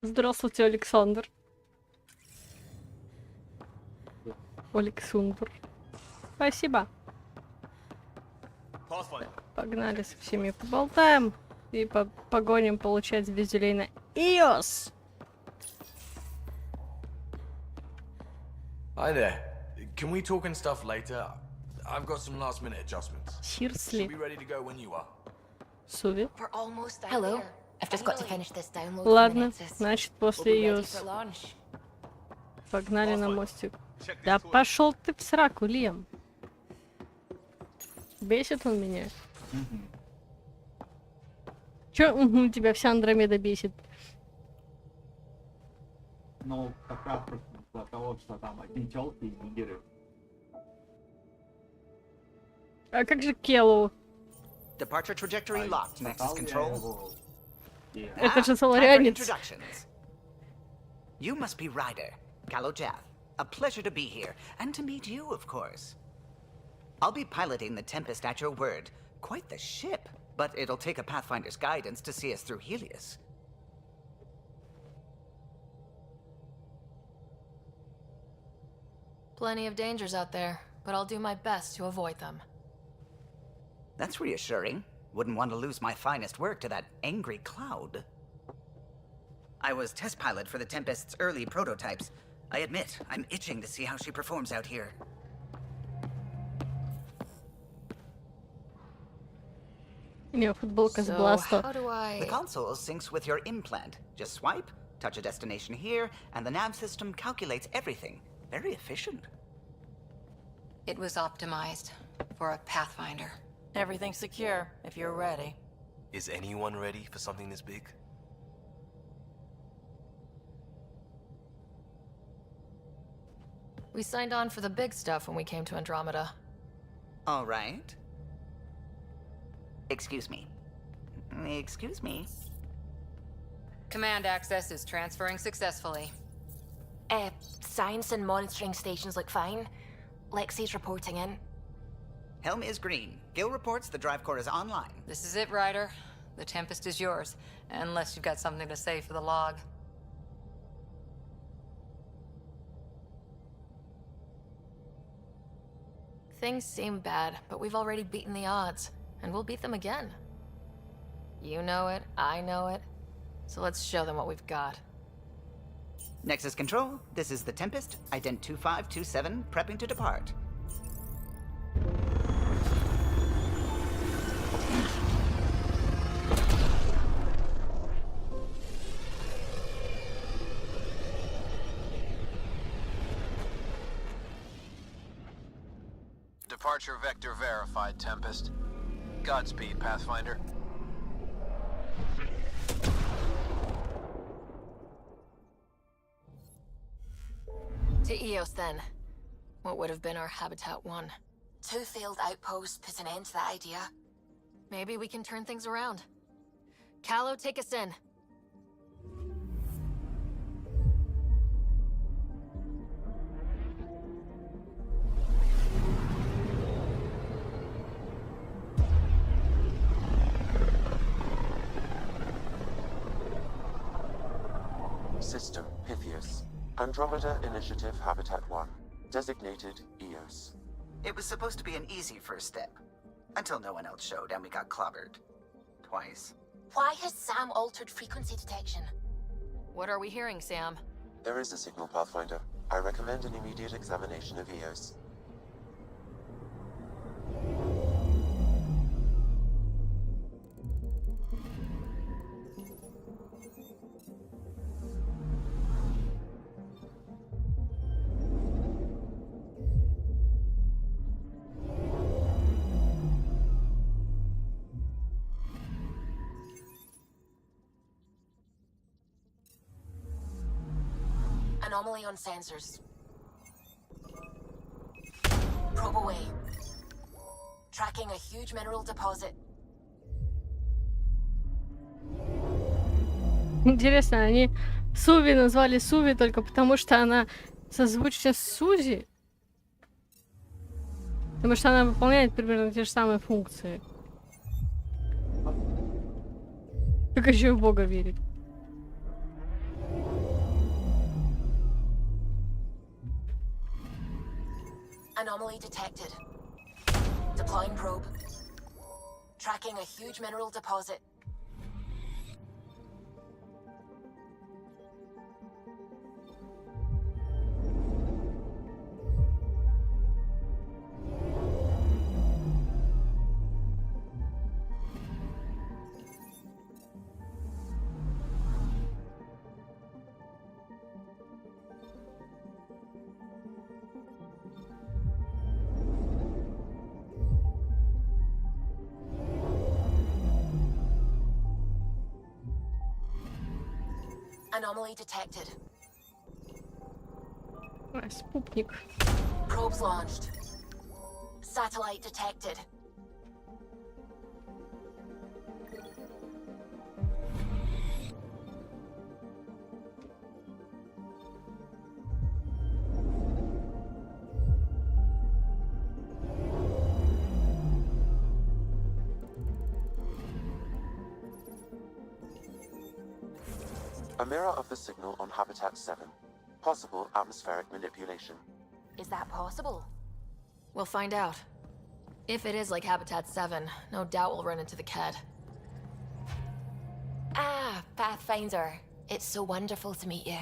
Здравствуйте, Александр. Александр. Спасибо. Погнали со всеми поболтаем и погоним получать звезделей на iOS. Hi there. Can we talk and stuff later? I've got some last minute adjustments. Seriously. Should be ready to go when you are. Суви. Hello. I've just got to finish this download. Ладно, значит после iOS. Погнали на мостик. Да пошел ты в сраку, Лем. Бесит он меня. Чё, тебя вся Андромеда бесит? Ну, как раз из-за того, что там одни тёлки и нигеры. А как же Келлу? Departure trajectory locked. Nexus control. Это же Time for соларианец. introductions. You must be Ryder, Kalojath. A pleasure to be here, and to meet you, of course. I'll be piloting the Tempest at your word. Quite the ship. But it'll take a Pathfinder's guidance to see us through Helios. Plenty of dangers out there, but I'll do my best to avoid them. That's reassuring. Wouldn't want to lose my finest work to that angry cloud. I was test pilot for the Tempest's early prototypes. I admit, I'm itching to see how she performs out here. У нее футболка с So, Бласта. how do The I... console syncs with your implant. Just swipe, touch a destination here, and the nav system calculates everything. Very efficient. It was optimized for a Pathfinder. Everything's secure, if you're ready. Is anyone ready for something this big? We signed on for the big stuff when we came to Andromeda. All right. Excuse me. Excuse me. Command access is transferring successfully. Science and monitoring stations look fine. Lexi's reporting in. Helm is green. Gil reports the drive core is online. This is it, Ryder. The Tempest is yours, unless you've got something to say for the log. Things seem bad, but we've already beaten the odds, and we'll beat them again. You know it, I know it, so let's show them what we've got. Nexus Control, this is the Tempest, ident 2527, prepping to depart. Departure vector verified, Tempest. Godspeed, Pathfinder. To Eos, then. What would have been our Habitat 1. 2 failed outposts put an end to that idea. Maybe we can turn things around. Callow, take us in. System Pythias. Andromeda Initiative Habitat 1. Designated Eos. It was supposed to be an easy first step. Until no one else showed and we got clobbered. Twice. Why has Sam altered frequency detection? What are we hearing, Sam? There is a signal, Pathfinder. I recommend an immediate examination of Eos. Anomaly on sensors. Probe away. Tracking a huge mineral deposit. Интересно, они Суви назвали Суви только потому, что она созвучна с Сузи? Потому что она выполняет примерно те же самые функции. Как еще и в Бога верить. Anomaly detected. Deploying probe. Tracking a huge mineral deposit. Anomaly detected. Спутник. Probes launched. Satellite detected. A mirror of the signal on Habitat 7. Possible atmospheric manipulation. Is that possible? We'll find out. If it is like Habitat 7, no doubt we'll run into the Ked. Ah, Pathfinder. It's so wonderful to meet you.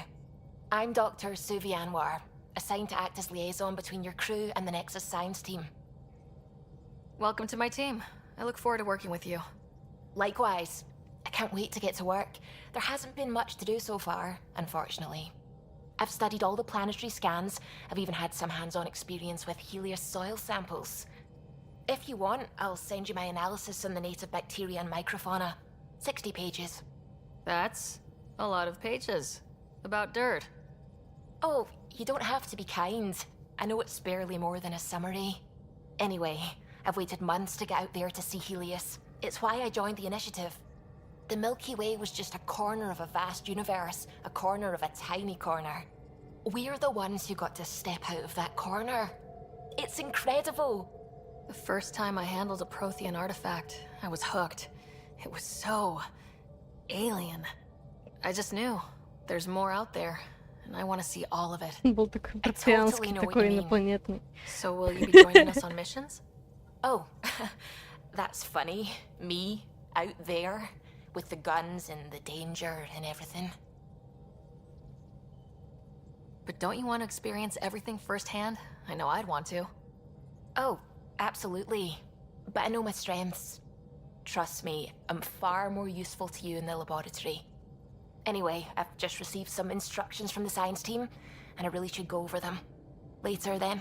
I'm Dr. Suvi Anwar, assigned to act as liaison between your crew and the Nexus science team. Welcome to my team. I look forward to working with you. Likewise. I can't wait to get to work. There hasn't been much to do so far, unfortunately. I've studied all the planetary scans. I've even had some hands-on experience with Helios soil samples. If you want, I'll send you my analysis on the native bacteria and microfauna. 60 pages. That's a lot of pages. About dirt. Oh, you don't have to be kind. I know it's barely more than a summary. Anyway, I've waited months to get out there to see Helios. It's why I joined the initiative. The Milky Way was just a corner of a vast universe, a corner of a tiny corner. We're the ones who got to step out of that corner. It's incredible! The first time I handled a Prothean artifact, I was hooked. It was so... alien. I just knew. There's more out there, and I want to see all of it. Был такой марсианский, такой инопланетный. So will you be joining us on missions? Oh, that's funny. Me, out there, with the guns and the danger and everything. But don't you want to experience everything firsthand? I know I'd want to. Oh, absolutely. But I know my strengths. Trust me, I'm far more useful to you in the laboratory. Anyway, I've just received some instructions from the science team, and I really should go over them. Later, then.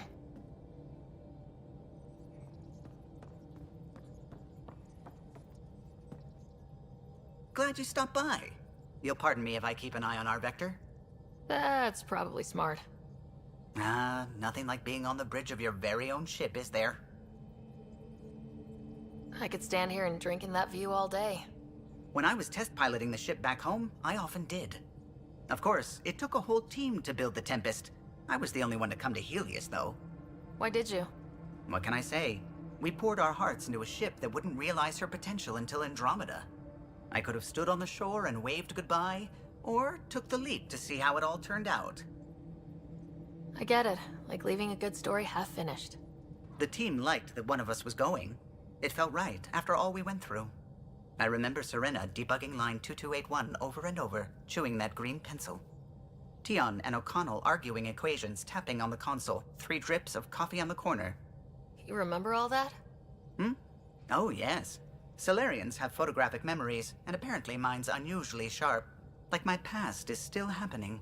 Glad you stopped by. You'll pardon me if I keep an eye on our vector? That's probably smart. Nothing like being on the bridge of your very own ship, is there? I could stand here and drink in that view all day. When I was test piloting the ship back home, I often did. Of course, it took a whole team to build the Tempest. I was the only one to come to Helios, though. Why did you? What can I say? We poured our hearts into a ship that wouldn't realize her potential until Andromeda. I could have stood on the shore and waved goodbye, or took the leap to see how it all turned out. I get it. Like leaving a good story half finished. The team liked that one of us was going. It felt right after all we went through. I remember Serena debugging line 2281 over and over, chewing that green pencil. Tion and O'Connell arguing equations, tapping on the console, 3 drips of coffee on the corner. You remember all that? Oh, yes. Solarians have photographic memories, and apparently mine's unusually sharp. Like my past is still happening.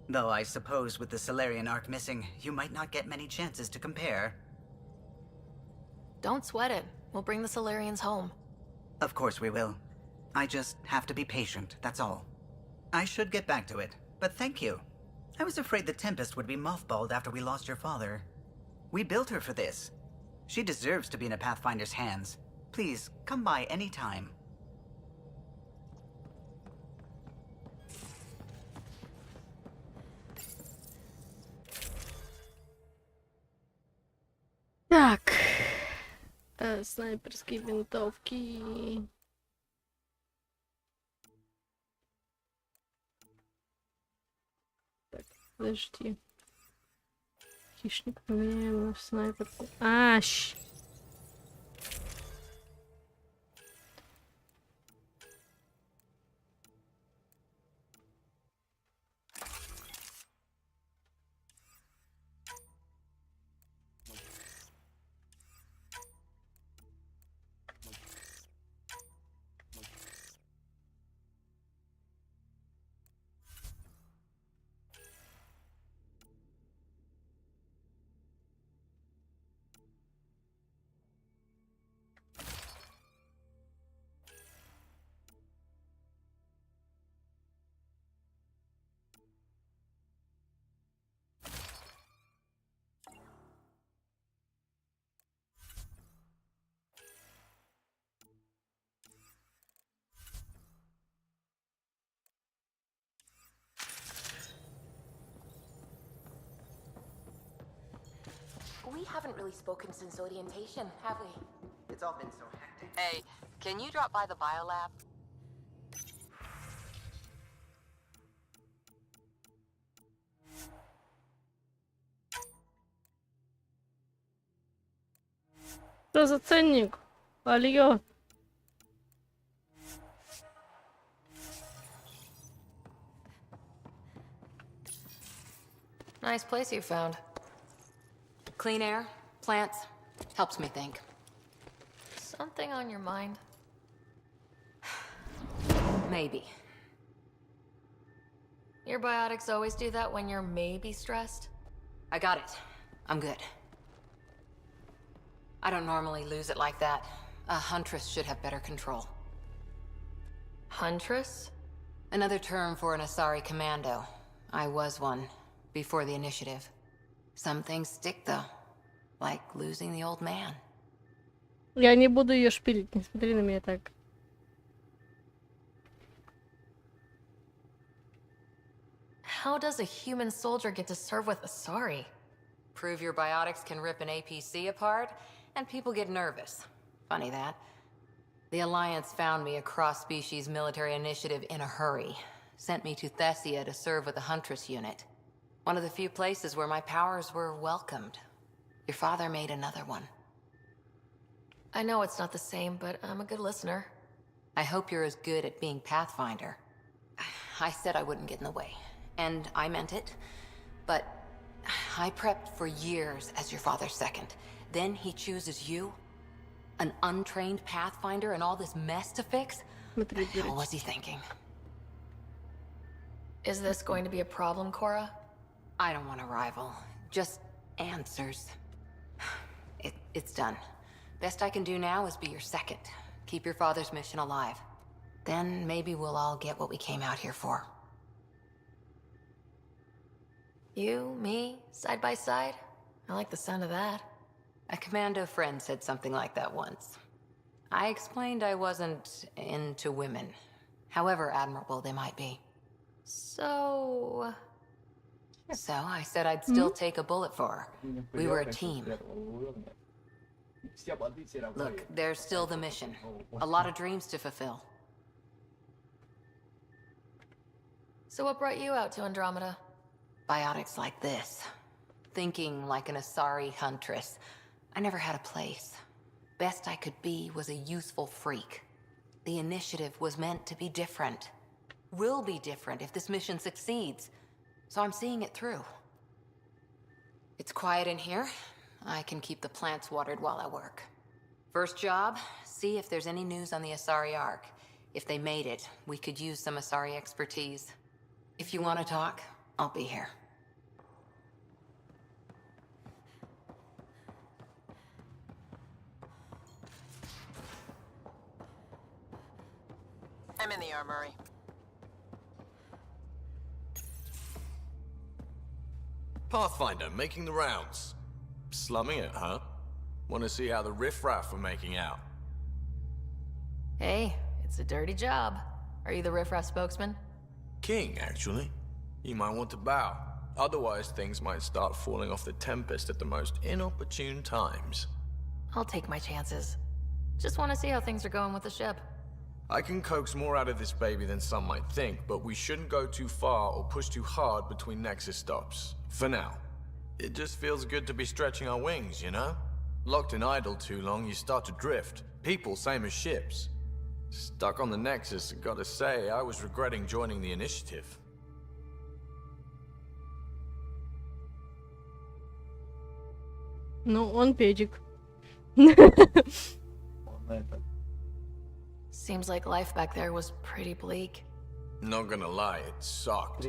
Though I suppose with the Solarian arc missing, you might not get many chances to compare. Don't sweat it. We'll bring the Solarians home. Of course we will. I just have to be patient, that's all. I should get back to it, but thank you. I was afraid the Tempest would be mothballed after we lost your father. We built her for this. She deserves to be in a Pathfinder's hands. Please, come by any time. Так. Снайперские винтовки. Так, подожди. Хищник поменяем на снайперку. We haven't really spoken since orientation, have we? It's all been so hectic. Hey, can you drop by the biolab? Что за ценник? Алё. Nice place you found. Clean air, plants, helps me think. Something on your mind? Maybe. Your biotics always do that when you're maybe stressed? I got it. I'm good. I don't normally lose it like that. A huntress should have better control. Huntress? Another term for an Asari commando. I was one, before the initiative. Some things stick, though. Like losing the old man. Я не буду ее шпилить, не смотри на меня так. How does a human soldier get to serve with Asari? Prove your biotics can rip an APC apart, and people get nervous. Funny that. The Alliance found me a cross-species military initiative in a hurry. Sent me to Thessia to serve with the Huntress unit. One of the few places where my powers were welcomed. Your father made another one. I know it's not the same, but I'm a good listener. I hope you're as good at being Pathfinder. I said I wouldn't get in the way, and I meant it. But I prepped for years as your father's second. Then he chooses you? An untrained Pathfinder and all this mess to fix? What the hell was he thinking? Is this going to be a problem, Cora? I don't want a rival. Just answers. It's done. Best I can do now is be your second. Keep your father's mission alive. Then maybe we'll all get what we came out here for. You, me, side by side? I like the sound of that. A commando friend said something like that once. I explained I wasn't into women, however admirable they might be. So I said I'd still take a bullet for her. We were a team. Look, there's still the mission. A lot of dreams to fulfill. So what brought you out to Andromeda? Biotics like this. Thinking like an Asari huntress. I never had a place. Best I could be was a useful freak. The initiative was meant to be different. Will be different if this mission succeeds. So I'm seeing it through. It's quiet in here. I can keep the plants watered while I work. First job, see if there's any news on the Asari Ark. If they made it, we could use some Asari expertise. If you want to talk, I'll be here. I'm in the armory. Pathfinder, making the rounds. Slumming it, huh? Want to see how the riffraff are making out? Hey, it's a dirty job. Are you the riffraff spokesman? King, actually. You might want to bow. Otherwise, things might start falling off the Tempest at the most inopportune times. I'll take my chances. Just want to see how things are going with the ship. I can coax more out of this baby than some might think, but we shouldn't go too far or push too hard between Nexus stops. For now. It just feels good to be stretching our wings, you know? Locked in idle too long, you start to drift. People, same as ships. Stuck on the Nexus, gotta say, I was regretting joining the initiative. Ну, он педик. Seems like life back there was pretty bleak. Not gonna lie, it sucked.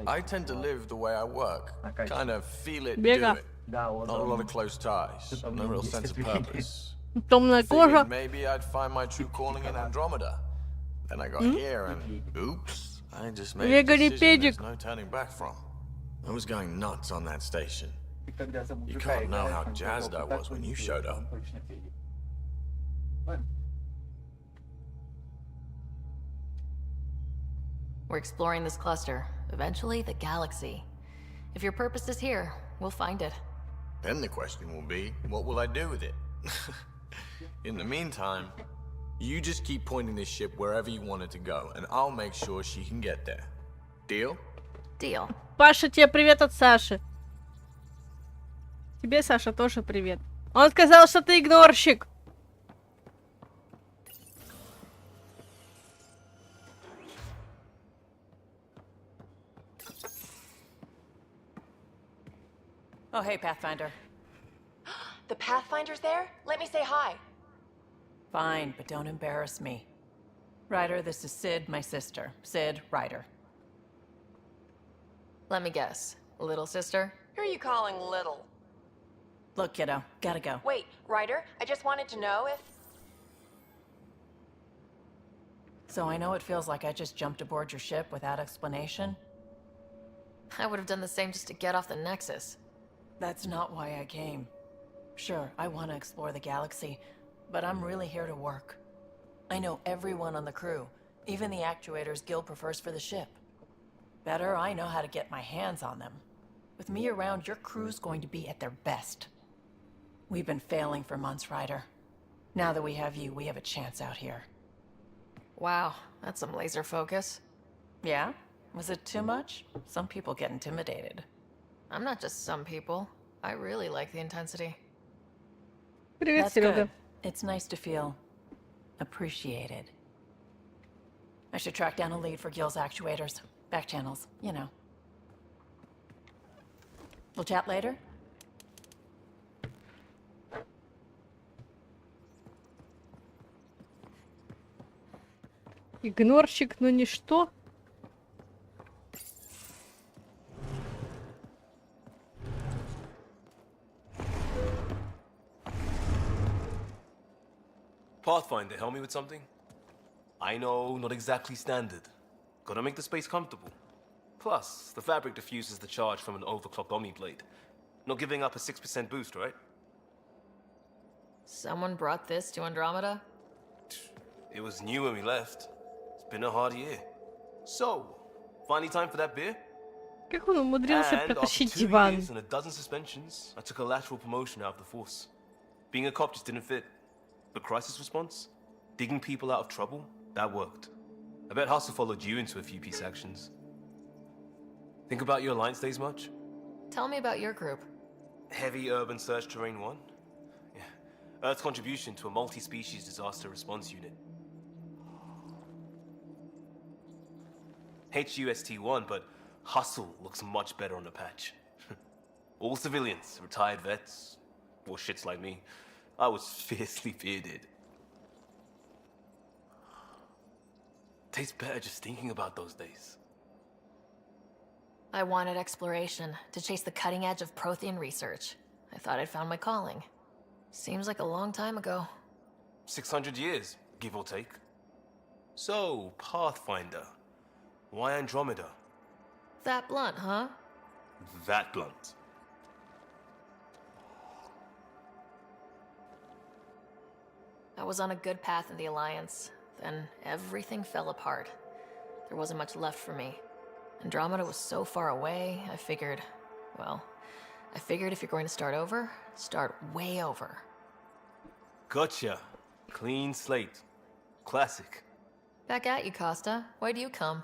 I tend to live the way I work. Kind of feel it, do Бега. it. Not a lot of close ties. No real sense of purpose. Темная кожа. Figured maybe I'd find my true calling in Andromeda. Then I got here and oops, I just made a decision there's no turning back from. I was going nuts on that station. You can't know how jazzed I was when you showed up. We're exploring this cluster, eventually the galaxy. If your purpose is here, we'll find it. Then the question will be, what will I do with it? In the meantime, you just keep pointing this ship wherever you want it to go, and I'll make sure she can get there. Deal? Deal. Паша, тебе привет от Саши. Тебе, Саша, тоже привет. Он сказал, что ты игнорщик. Oh, hey, Pathfinder. The Pathfinder's there? Let me say hi. Fine, but don't embarrass me. Ryder, this is Sid, my sister. Sid, Ryder. Let me guess. Little sister? Who are you calling little? Look, kiddo, gotta go. Wait, Ryder, I just wanted to know if... So I know it feels like I just jumped aboard your ship without explanation. I would have done the same just to get off the Nexus. That's not why I came. Sure, I want to explore the galaxy, but I'm really here to work. I know everyone on the crew, even the actuators Gil prefers for the ship. Better, I know how to get my hands on them. With me around, your crew's going to be at their best. We've been failing for months, Ryder. Now that we have you, we have a chance out here. Wow, that's some laser focus. Yeah? Was it too much? Some people get intimidated. I'm not just some people. I really like the intensity. Привет, That's Серега. good. It's nice to feel appreciated. I should track down a lead for Gil's actuators. Back channels, you know. We'll chat later? Игнорщик, но ничто. Pathfinder, help me with something? I know, not exactly standard. Gotta make the space comfortable. Plus, the fabric diffuses the charge from an overclocked Omni blade. Not giving up a 6% boost, right? Someone brought this to Andromeda? It was new when we left. It's been a hard year. So, finally time for that beer? Как он умудрился And after протащить 2 диван? years and a dozen suspensions, I took a lateral promotion out of the force. Being a cop just didn't fit. But crisis response? Digging people out of trouble? That worked. I bet Hustle followed you into a few peace actions. Think about your Alliance days much? Tell me about your group. Heavy urban search terrain 1? Yeah. Earth's contribution to a multi-species disaster response unit. HUST-1, but Hustle looks much better on the patch. All civilians, retired vets, or shits like me. I was fiercely bearded. Tastes better just thinking about those days. I wanted exploration, to chase the cutting edge of Prothean research. I thought I'd found my calling. Seems like a long time ago. 600 years, give or take. So, Pathfinder. Why Andromeda? That blunt, huh? That blunt. I was on a good path in the Alliance. Then everything fell apart. There wasn't much left for me. Andromeda was so far away, I figured if you're going to start over, start way over. Gotcha. Clean slate. Classic. Back at you, Costa. Why do you come?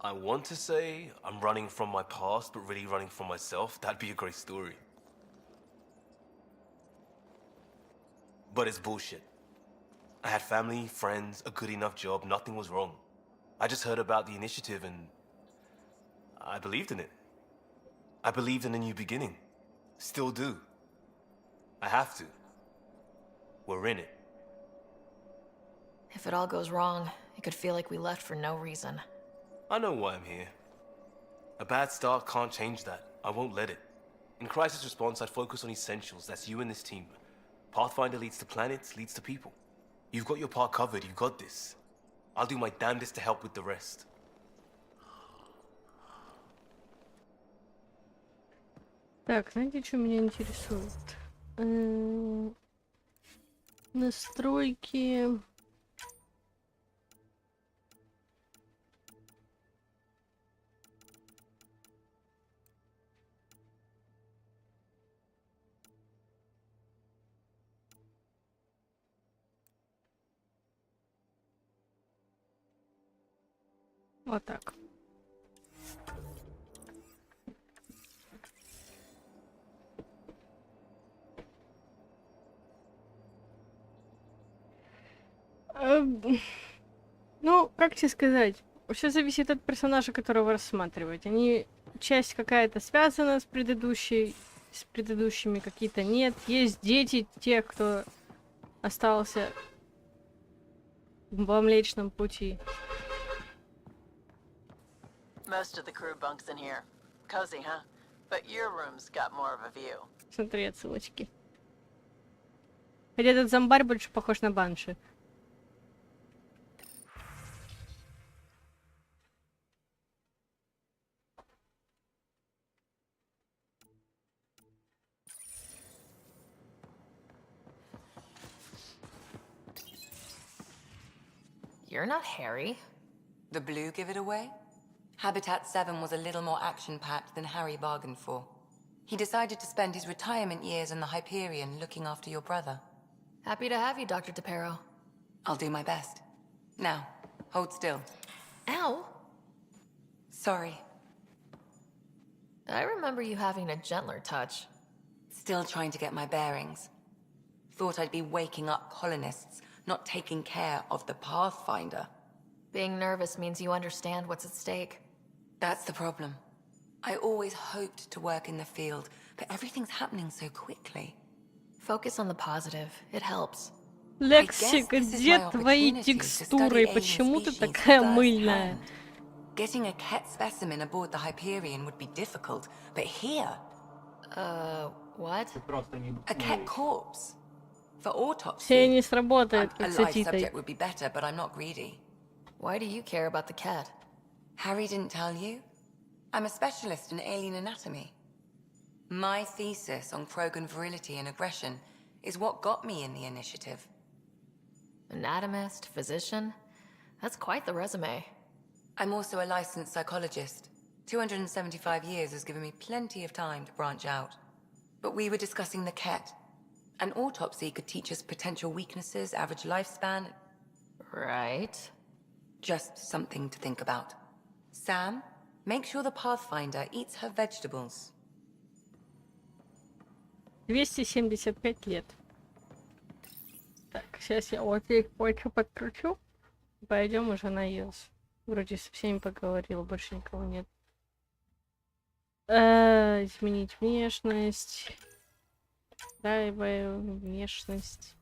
I want to say I'm running from my past, but really running from myself. That'd be a great story. But it's bullshit. I had family, friends, a good enough job, nothing was wrong. I just heard about the initiative and I believed in it. I believed in a new beginning. Still do. I have to. We're in it. If it all goes wrong, it could feel like we left for no reason. I know why I'm here. A bad start can't change that. I won't let it. In crisis response, I'd focus on essentials. That's you and this team. Pathfinder leads to planets, leads to people. You've got your part covered, you got this. I'll do my damnedest to help with the rest. Так, знаете, что меня интересует? Настройки. Вот так. Ну, как тебе сказать? Все зависит от персонажа, которого рассматривать. Они часть какая-то связана с предыдущими, какие-то нет. Есть дети тех, кто остался во Млечном Пути. Most of the crew bunks in here. Cozy, huh? But your room's got more of a view. Смотри, отсылочки. Хотя этот зомбарь больше похож на банши. You're not Harry. The blue give it away? Habitat 7 was a little more action-packed than Harry bargained for. He decided to spend his retirement years in the Hyperion looking after your brother. Happy to have you, Dr. DePero. I'll do my best. Now, hold still. Ow! Sorry. I remember you having a gentler touch. Still trying to get my bearings. Thought I'd be waking up colonists, not taking care of the Pathfinder. Being nervous means you understand what's at stake. That's the problem. I always hoped to work in the field, but everything's happening so quickly. Focus on the positive. It helps. Лекси, где твои текстуры? Почему ты такая мыльная? Getting a Ket specimen aboard the Hyperion would be difficult, but here... What? A Ket corpse. For autopsy. Все не сработает, A как с live Атитой. subject would be better, but I'm not greedy. Why do you care about the cat? Harry didn't tell you? I'm a specialist in alien anatomy. My thesis on Krogan virility and aggression is what got me in the initiative. Anatomist, physician? That's quite the resume. I'm also a licensed psychologist. 275 years has given me plenty of time to branch out. But we were discussing the Ket. An autopsy could teach us potential weaknesses, average lifespan. Right. Just something to think about. Sam, make sure the Pathfinder eats her vegetables. 275 лет. Так, сейчас я вот их кое-что подкручу. Пойдем уже на ЕС. Вроде со всеми поговорила, больше никого нет. Изменить внешность. Устраиваю внешность.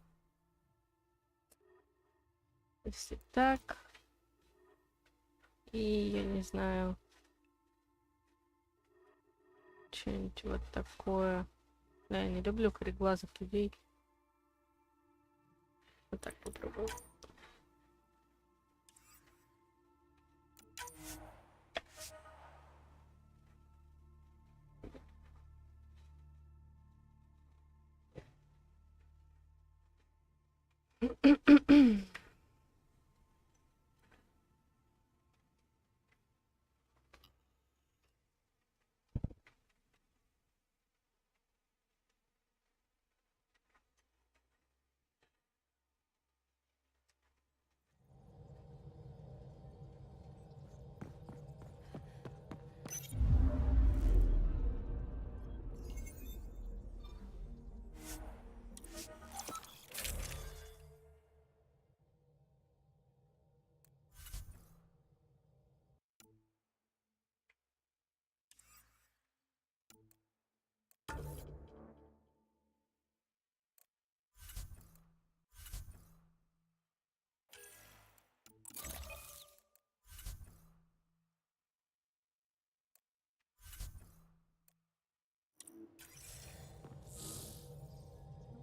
Если так. И я не знаю. Что-нибудь вот такое. Да, я не люблю кореглазых людей. Вот так попробую.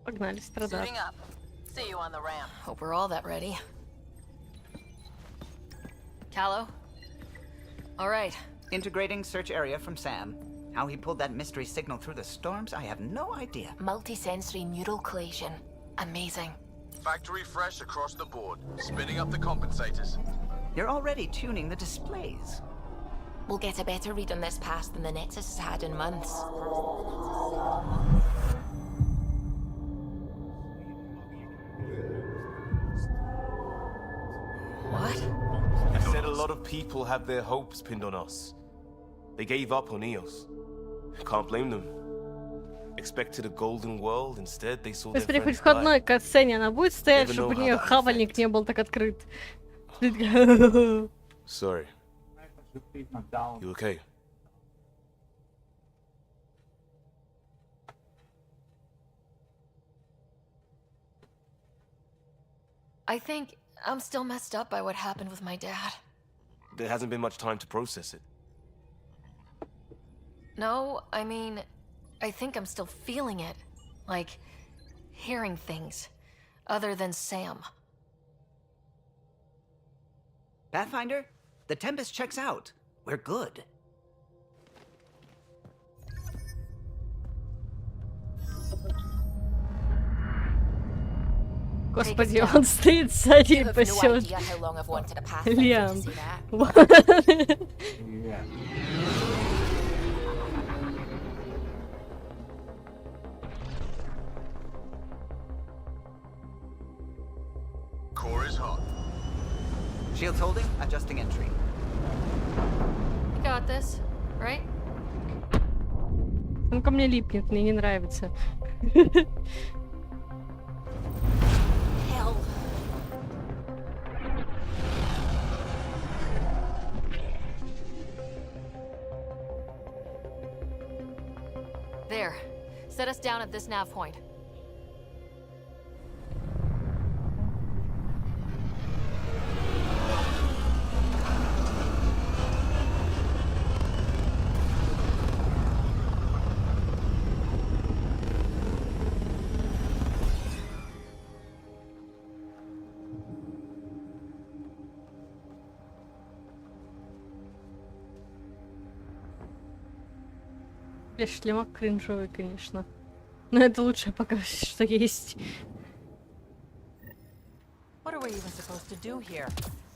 Погнали страдать. Suiting up. See you on the ramp. Hope we're all that ready. Callow? All right. Integrating search area from Sam. How he pulled that mystery signal through the storms, I have no idea. Multisensory neural collation. Amazing. Factory fresh across the board. Spinning up the compensators. You're already tuning the displays. We'll get a better read on this pass than the Nexus has had in months. What? I said a lot of people have their hopes pinned on us. They gave up on EOS. Can't blame them. expected a golden world. Instead, they saw То есть their при хоть friends входной die. катсцене она будет стоять, Never чтобы know у how нее that хавальник affect. не был так открыт. Sorry. You okay? I think I'm still messed up by what happened with my dad. There hasn't been much time to process it. No, I mean, I think I'm still feeling it. Like, hearing things. Other than Sam. Pathfinder, the Tempest checks out. We're good. Господи, он стоит сзади и You have no пасет idea how long I've wanted a Pathfinder Лиам. to say that. Yeah. Core is hot. Shields holding, adjusting entry. You got this, right? Он ко мне липнет, мне не нравится. Hell. There. Set us down at this nav point. Шлемок кринжовый, конечно. Но это лучшее пока что есть. What are we even supposed to do here?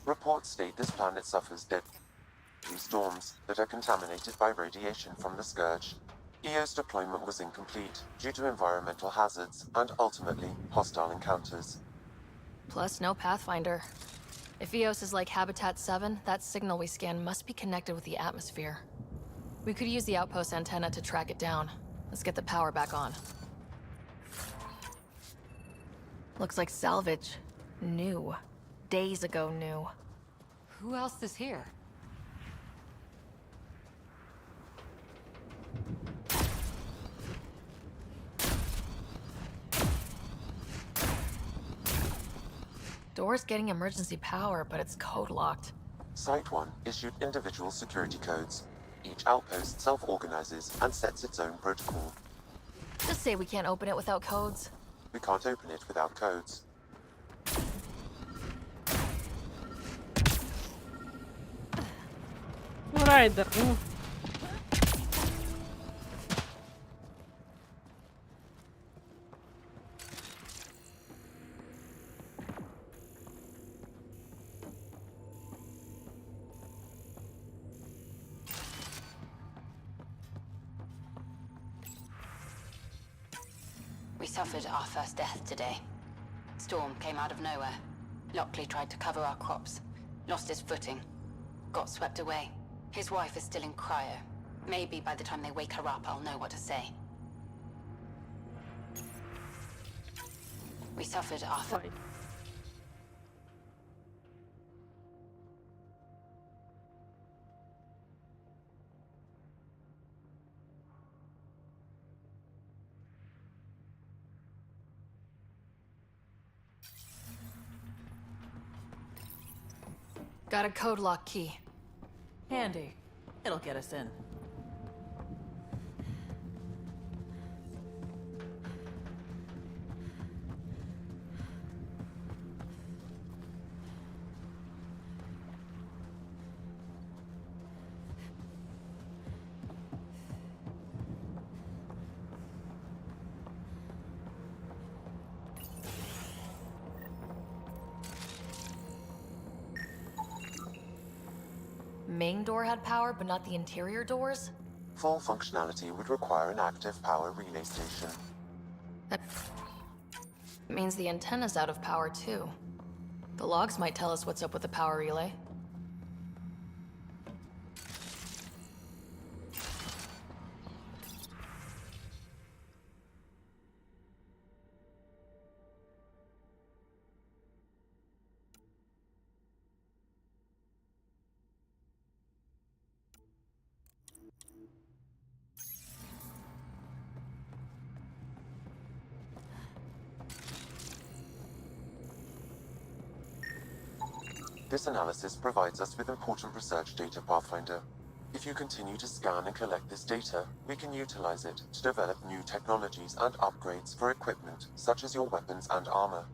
Reports state this planet suffers deadly storms that are contaminated by radiation from the Scourge. EO's deployment was incomplete due to environmental hazards and ultimately hostile encounters. Plus, no Pathfinder. If EOS is like Habitat 7, that signal we scan must be connected with the atmosphere. We could use the outpost antenna to track it down. Let's get the power back on. Looks like salvage. New. Days ago new. Who else is here? Door's getting emergency power, but it's code locked. Site 1 issued individual security codes. Each outpost self-organizes and sets its own protocol. Just say we can't open it without codes. We can't open it without codes. Райдер, ну. We suffered our first death today. Storm came out of nowhere. Lockley tried to cover our crops. Lost his footing. Got swept away. His wife is still in cryo. Maybe by the time they wake her up, I'll know what to say. We suffered our Ой. Got a code lock key. Handy. It'll get us in. Main door had power, but not the interior doors? Full functionality would require an active power relay station. That means the antenna's out of power, too. The logs might tell us what's up with the power relay. This analysis provides us with important research data, Pathfinder. If you continue to scan and collect this data, we can utilize it to develop new technologies and upgrades for equipment, such as your weapons and armor.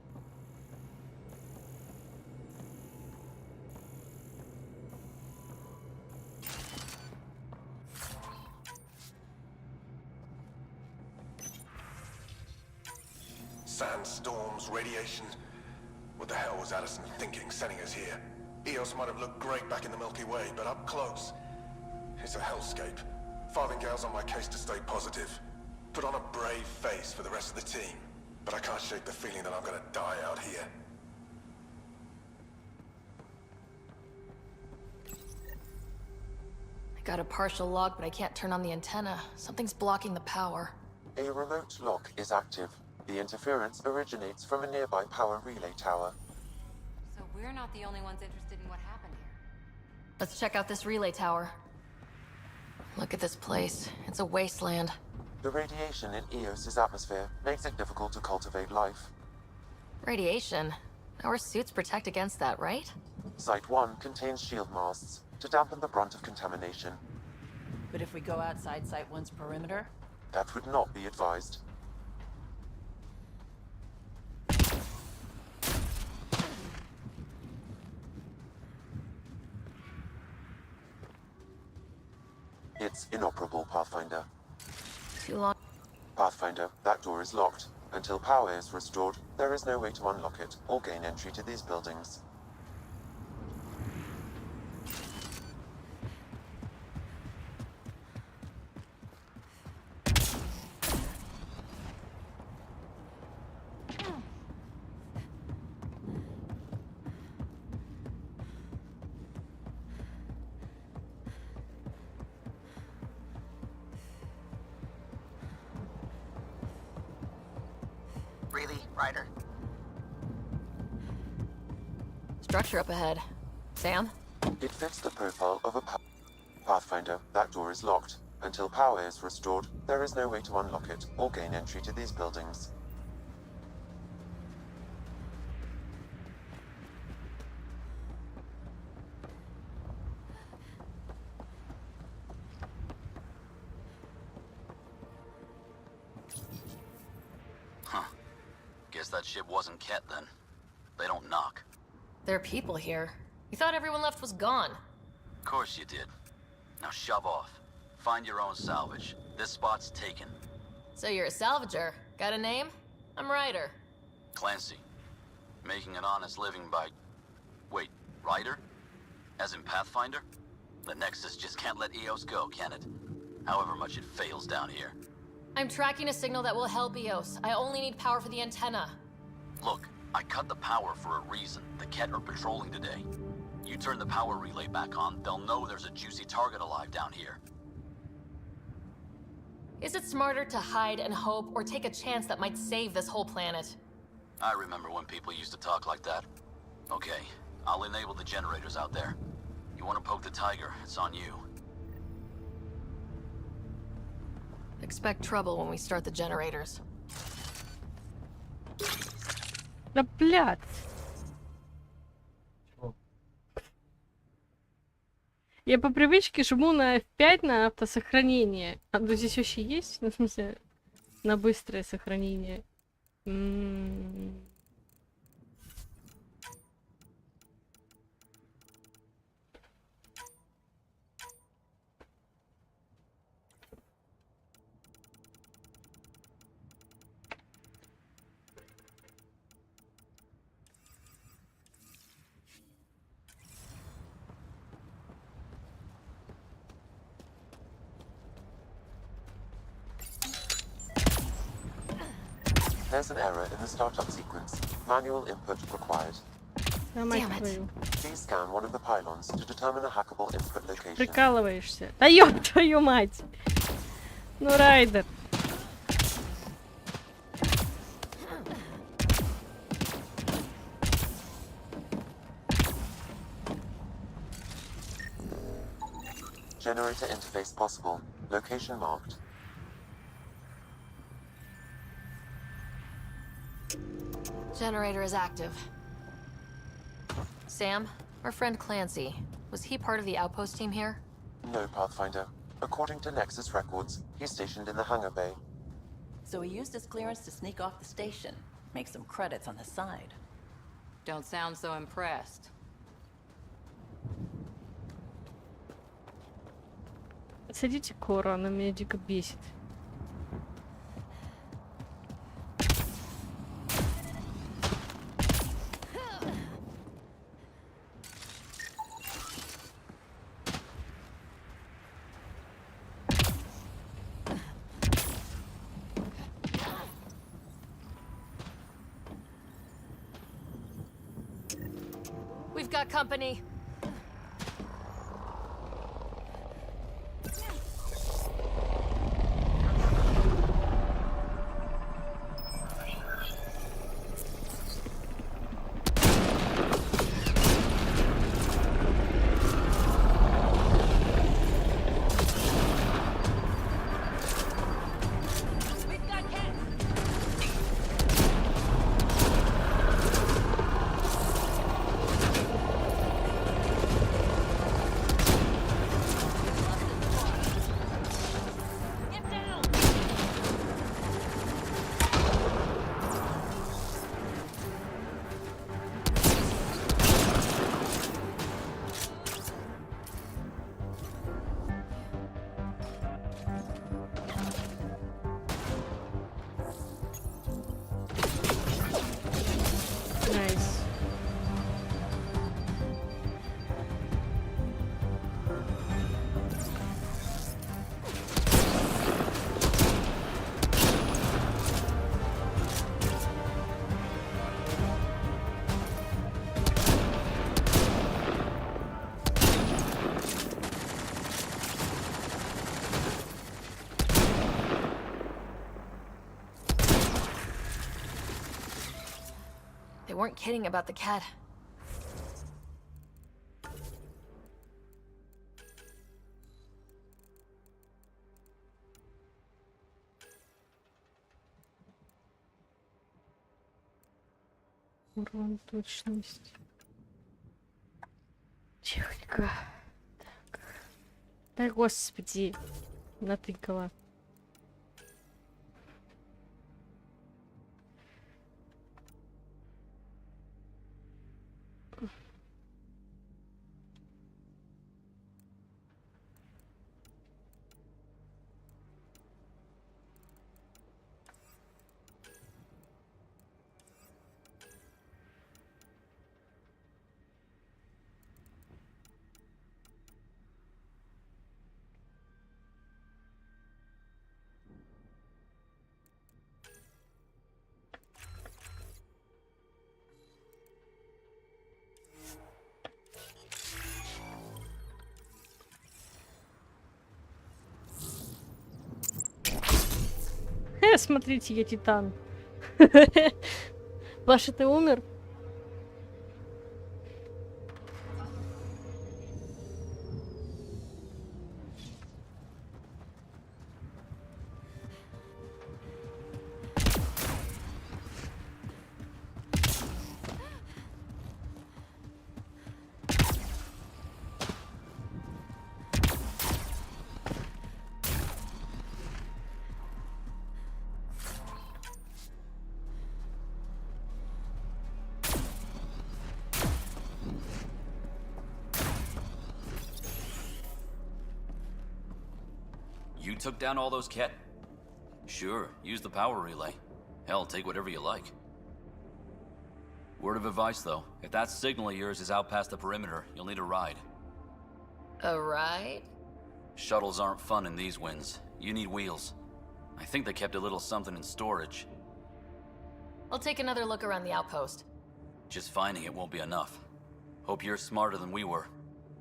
Sandstorms, radiation. What the hell was Addison thinking sending us here? Eos might have looked great back in the Milky Way, but up close, it's a hellscape. Farthingale's on my case to stay positive. Put on a brave face for the rest of the team, but I can't shake the feeling that I'm gonna die out here. I got a partial log, but I can't turn on the antenna. Something's blocking the power. A remote lock is active. The interference originates from a nearby power relay tower. So we're not the only ones interested in what happened here. Let's check out this relay tower. Look at this place. It's a wasteland. The radiation in Eos's atmosphere makes it difficult to cultivate life. Radiation? Our suits protect against that, right? Site 1 contains shield masts to dampen the brunt of contamination. But if we go outside Site 1's perimeter? That would not be advised. It's inoperable, Pathfinder. Too long. Pathfinder, that door is locked. Until power is restored, there is no way to unlock it or gain entry to these buildings. Really, Ryder? Structure up ahead. Sam? It fits the profile of a Pathfinder, that door is locked. Until power is restored, there is no way to unlock it or gain entry to these buildings. Huh. Guess that ship wasn't Ket then. They don't knock. There are people here. You thought everyone left was gone. Of course you did. Now shove off. Find your own salvage. This spot's taken. So you're a salvager. Got a name? I'm Ryder. Clancy. Making an honest living by... Wait, Ryder? As in Pathfinder? The Nexus just can't let Eos go, can it? However much it fails down here. I'm tracking a signal that will help Eos. I only need power for the antenna. Look, I cut the power for a reason. The Ket are patrolling today. You turn the power relay back on, they'll know there's a juicy target alive down here. Is it smarter to hide and hope, or take a chance that might save this whole planet? I remember when people used to talk like that. Okay, I'll enable the generators out there. You want to poke the tiger, it's on you. Expect trouble when we start the generators. Да, блядь. Я по привычке жму на F5 на автосохранение. А ну здесь вообще есть? Ну, в смысле, на быстрое сохранение. There's an error in the startup sequence. Manual input required. Damn it. Please scan one of the pylons to determine a hackable input location. Прикалываешься. Да ёб твою мать. Ну, Райдер. Generator interface possible. Location marked. Generator is active. Sam, our friend Clancy, was he part of the outpost team here? No, Pathfinder. According to Nexus records, he's stationed in the hangar bay. So he used his clearance to sneak off the station. Make some credits on the side. Don't sound so impressed. Садите Кора, она меня дико бесит. We've got company. Nice. They weren't kidding about the cat. Урон, точность. Техника. Так. Да господи. Натыкала. Смотрите, я титан. Паша, ты умер? You took down all those cat? Sure, use the power relay. Hell, take whatever you like. Word of advice, though. If that signal of yours is out past the perimeter, you'll need a ride. A ride? Shuttles aren't fun in these winds. You need wheels. I think they kept a little something in storage. I'll take another look around the outpost. Just finding it won't be enough. Hope you're smarter than we were.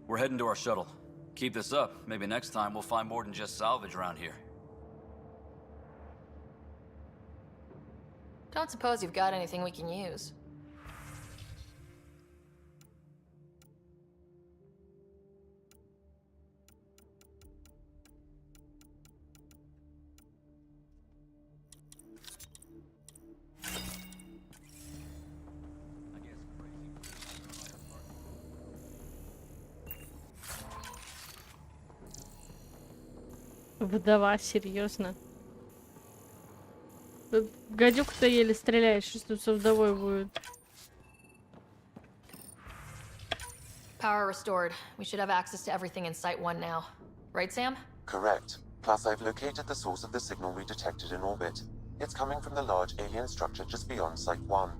We're heading to our shuttle. Keep this up. Maybe next time we'll find more than just salvage around here. Don't suppose you've got anything we can use. Вдова, серьезно. Тут гадюк-то еле стреляет, что тут со вдовой будет. Power restored. We should have access to everything in Site 1 now. Right, Sam? Correct. Plus, I've located the source of the signal we detected in orbit. It's coming from the large alien structure just beyond Site 1.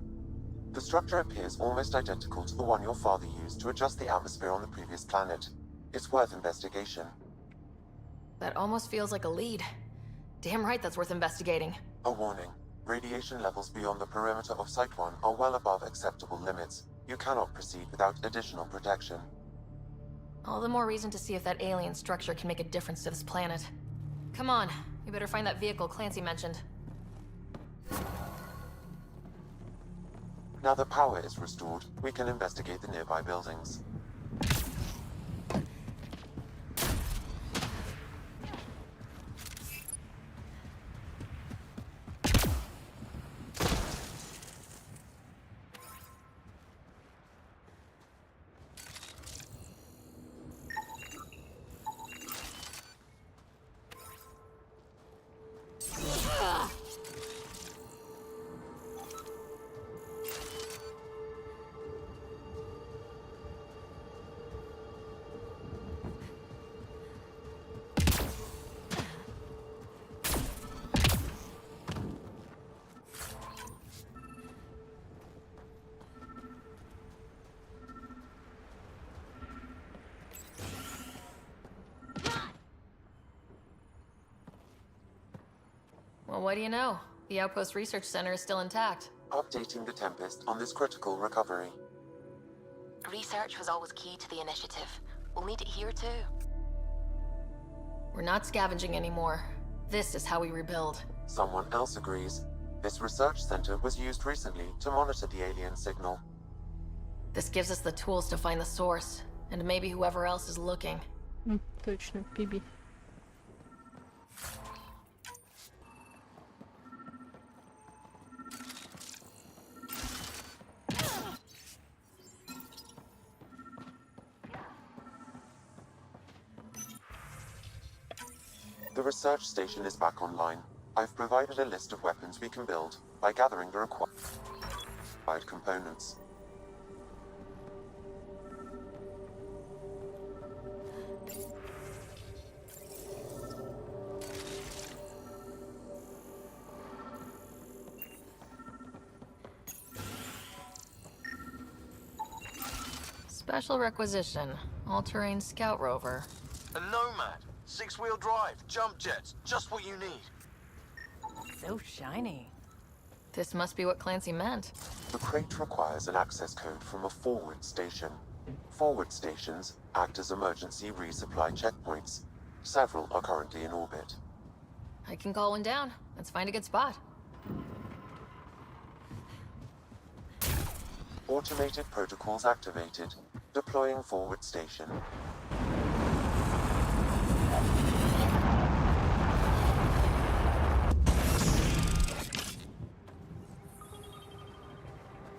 The structure appears almost identical to the one your father used to adjust the atmosphere on the previous planet. It's worth investigation. That almost feels like a lead. Damn right that's worth investigating. A warning. Radiation levels beyond the perimeter of Site 1 are well above acceptable limits. You cannot proceed without additional protection. All the more reason to see if that alien structure can make a difference to this planet. Come on, we better find that vehicle Clancy mentioned. Now that power is restored, we can investigate the nearby buildings. Well, what do you know? The Outpost Research Center is still intact. Updating the Tempest on this critical recovery. Research was always key to the initiative. We'll need it here too. We're not scavenging anymore. This is how we rebuild. Someone else agrees. This research center was used recently to monitor the alien signal. This gives us the tools to find the source, and maybe whoever else is looking. Точно, Пиби. The research station is back online. I've provided a list of weapons we can build by gathering the required components. Special requisition. All-terrain scout rover. A Nomad. 6-wheel drive. Jump jets. Just what you need. So shiny. This must be what Clancy meant. The crate requires an access code from a forward station. Forward stations act as emergency resupply checkpoints. Several are currently in orbit. I can call one down. Let's find a good spot. Automated protocols activated. Deploying forward station.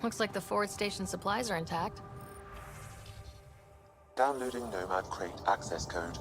Looks like the forward station supplies are intact. Downloading Nomad crate access code.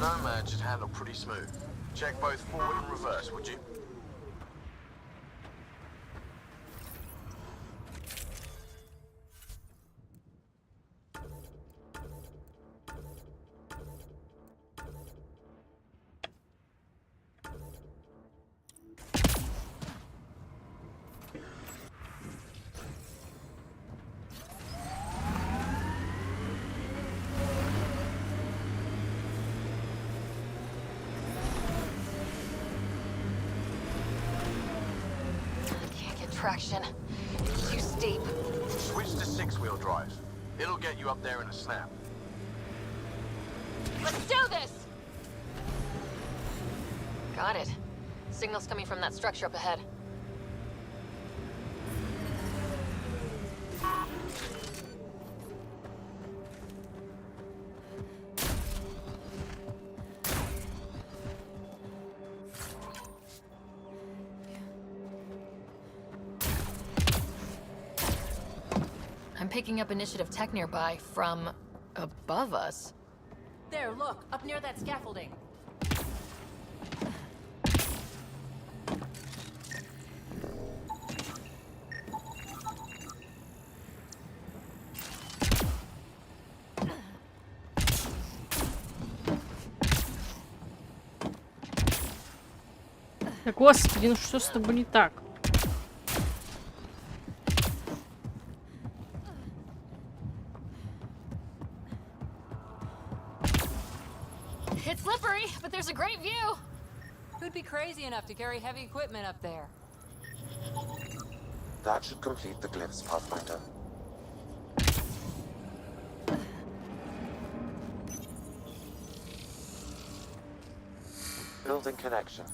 Nomad should handle pretty smooth. Check both forward and reverse, would you? traction. It's too steep. Switch to 6-wheel drive. It'll get you up there in a snap. Let's do this! Got it. Signal's coming from that structure up ahead. I'm picking up initiative tech nearby from above us. There, look, up near that scaffolding. Да господи, ну что с тобой не так? It's slippery, but there's a great view. Who'd be crazy enough to carry heavy equipment up there? That should complete the glyphs, Pathfinder. Building connection.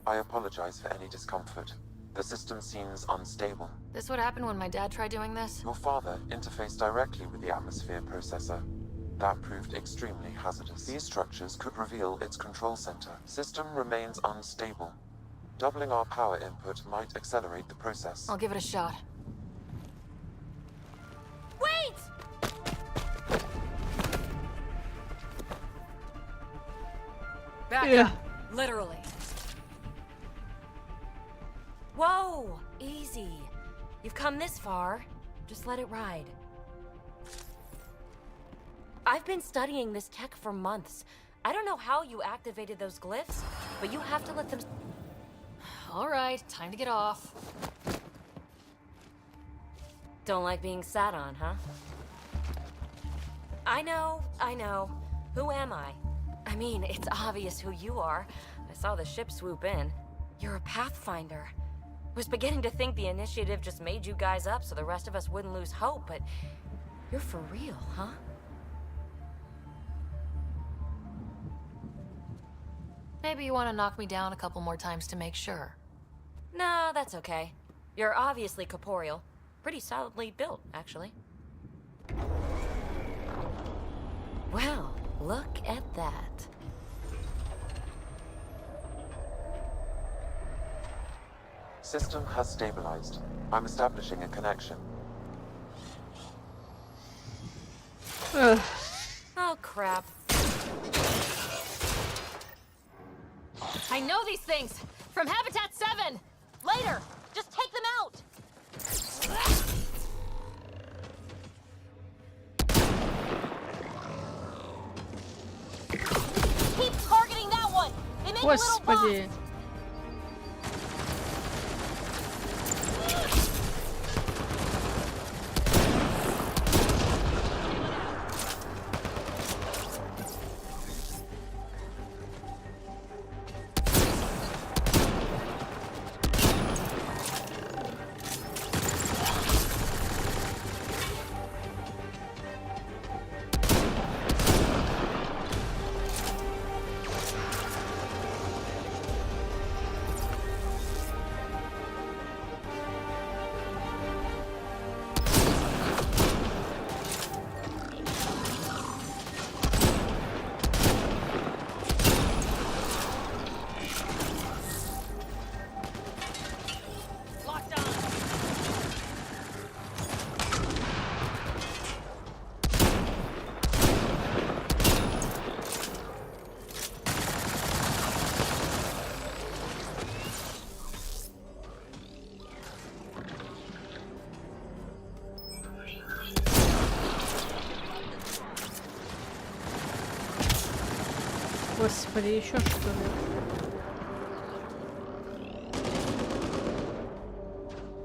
I apologize for any discomfort. The system seems unstable. This would happen when my dad tried doing this? Your father interfaced directly with the atmosphere processor. That proved extremely hazardous. These structures could reveal its control center. System remains unstable. Doubling our power input might accelerate the process. I'll give it a shot. Wait! Back up. Literally. Whoa! Easy. You've come this far. Just let it ride. I've been studying this tech for months. I don't know how you activated those glyphs, but you have to let them... All right, time to get off. Don't like being sat on, huh? I know. Who am I? I mean, it's obvious who you are. I saw the ship swoop in. You're a Pathfinder. Was beginning to think the initiative just made you guys up so the rest of us wouldn't lose hope, but you're for real, huh? Maybe you want to knock me down a couple more times to make sure. No, that's okay. You're obviously corporeal. Pretty solidly built, actually. Well, look at that. System has stabilized. I'm establishing a connection. Oh, crap. I know these things! From Habitat 7! Later! Just take them out! Keep targeting that one! They make a little Господи. Господи, еще что ли?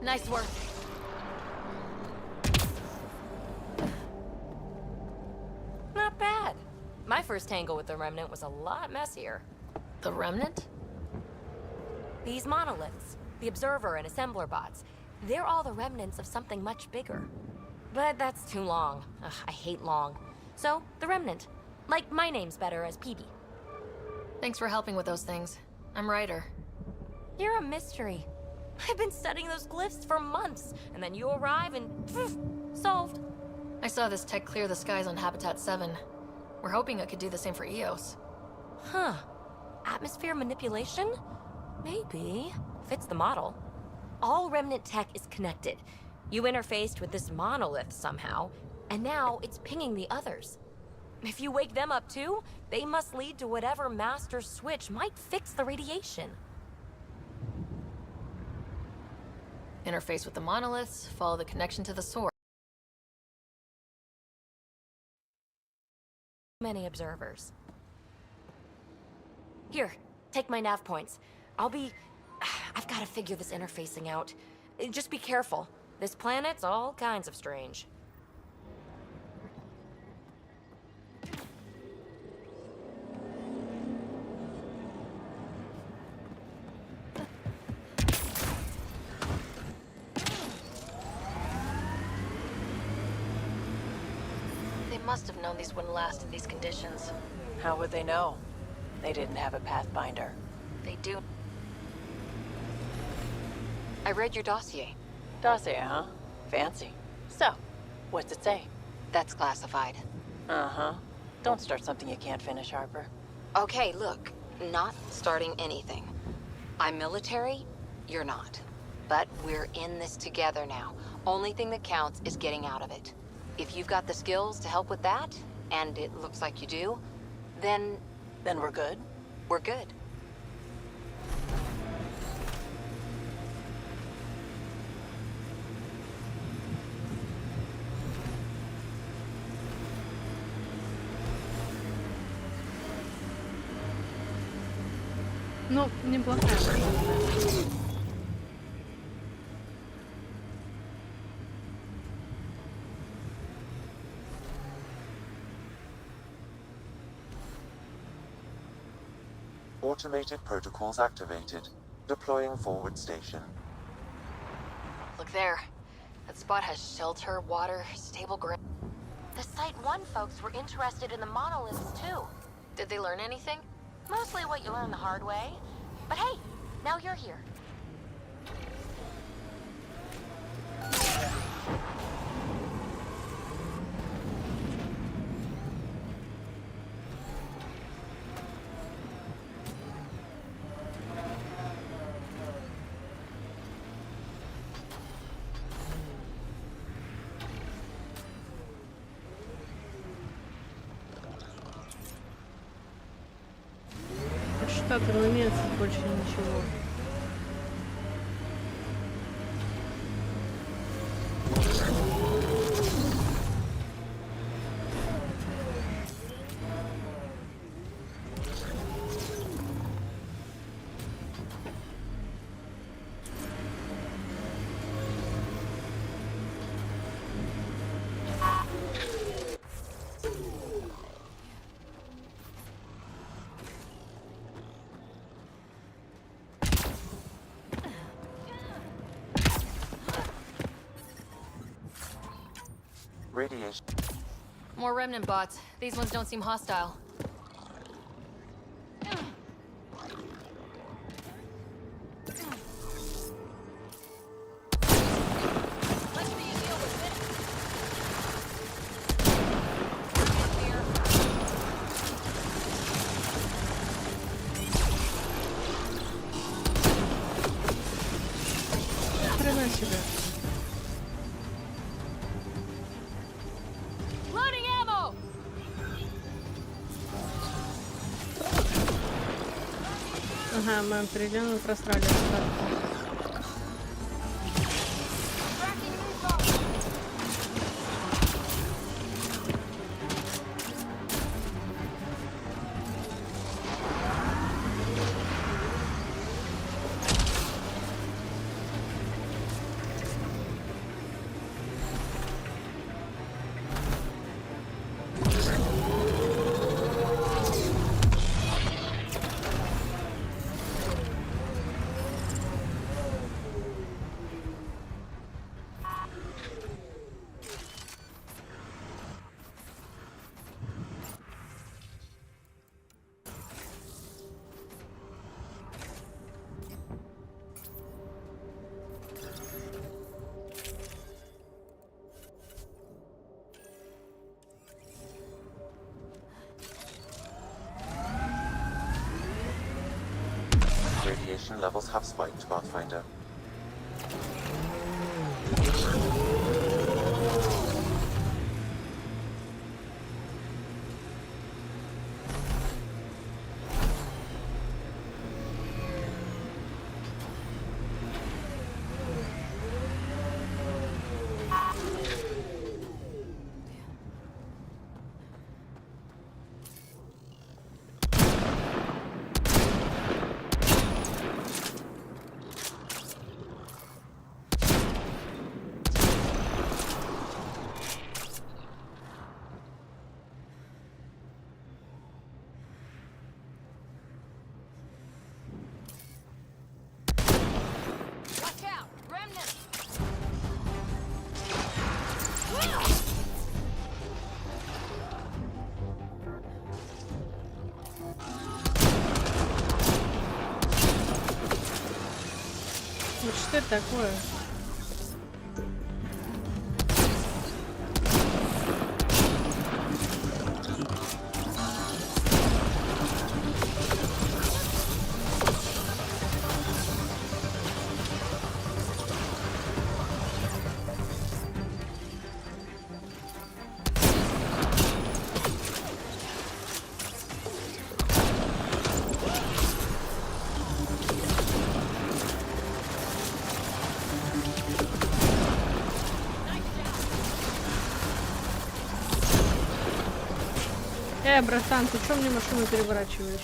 Nice work. Not bad. My first tangle with the Remnant was a lot messier. The Remnant? These monoliths, the Observer and Assembler bots, they're all the remnants of something much bigger. But that's too long. Ugh, I hate long. So, the remnant. Like, my name's better as Peebee. Thanks for helping with those things. I'm Ryder. You're a mystery. I've been studying those glyphs for months, and then you arrive and poof, solved. I saw this tech clear the skies on Habitat 7. We're hoping it could do the same for EOS. Huh. Atmosphere manipulation? Maybe. Fits the model. All remnant tech is connected. You interfaced with this monolith somehow, and now it's pinging the others. If you wake them up too, they must lead to whatever master switch might fix the radiation. Interface with the monoliths, follow the connection to the source. Many observers. Here, take my nav points. I've got to figure this interfacing out. Just be careful. This planet's all kinds of strange. They must have known these wouldn't last in these conditions. How would they know? They didn't have a Pathfinder. They do. I read your dossier. Dossier, huh? Fancy. So, what's it say? That's classified. Uh-huh. Don't start something you can't finish, Harper. Okay, look. Not starting anything. I'm military, you're not. But we're in this together now. Only thing that counts is getting out of it. If you've got the skills to help with that, and it looks like you do, then... Then we're good? We're good. Ну, неплохая. Automated protocols activated. Deploying forward station. Look there. That spot has shelter, water, stable ground. The Site 1 folks were interested in the monoliths too. Did they learn anything? Mostly what you learn the hard way. But hey, now you're here. Что-то, но нет больше ничего. Radiation. More remnant bots. These ones don't seem hostile. Хрена себе. Loading ammo! Ага, мы определенно просрали остатки. radiation levels have spiked, Pathfinder. Вот что это такое? Братан, ты чё мне машину переворачиваешь?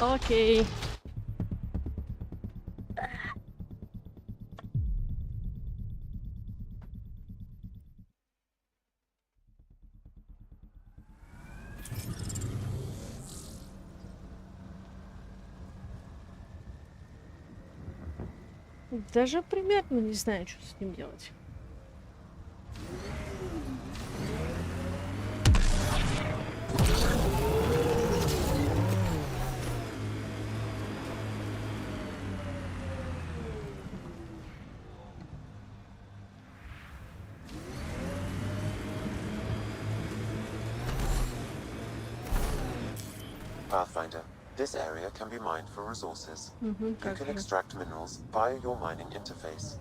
Окей. Даже примерно не знаю, что с ним делать. Pathfinder, this area can be mined for resources. You can extract minerals via your mining interface.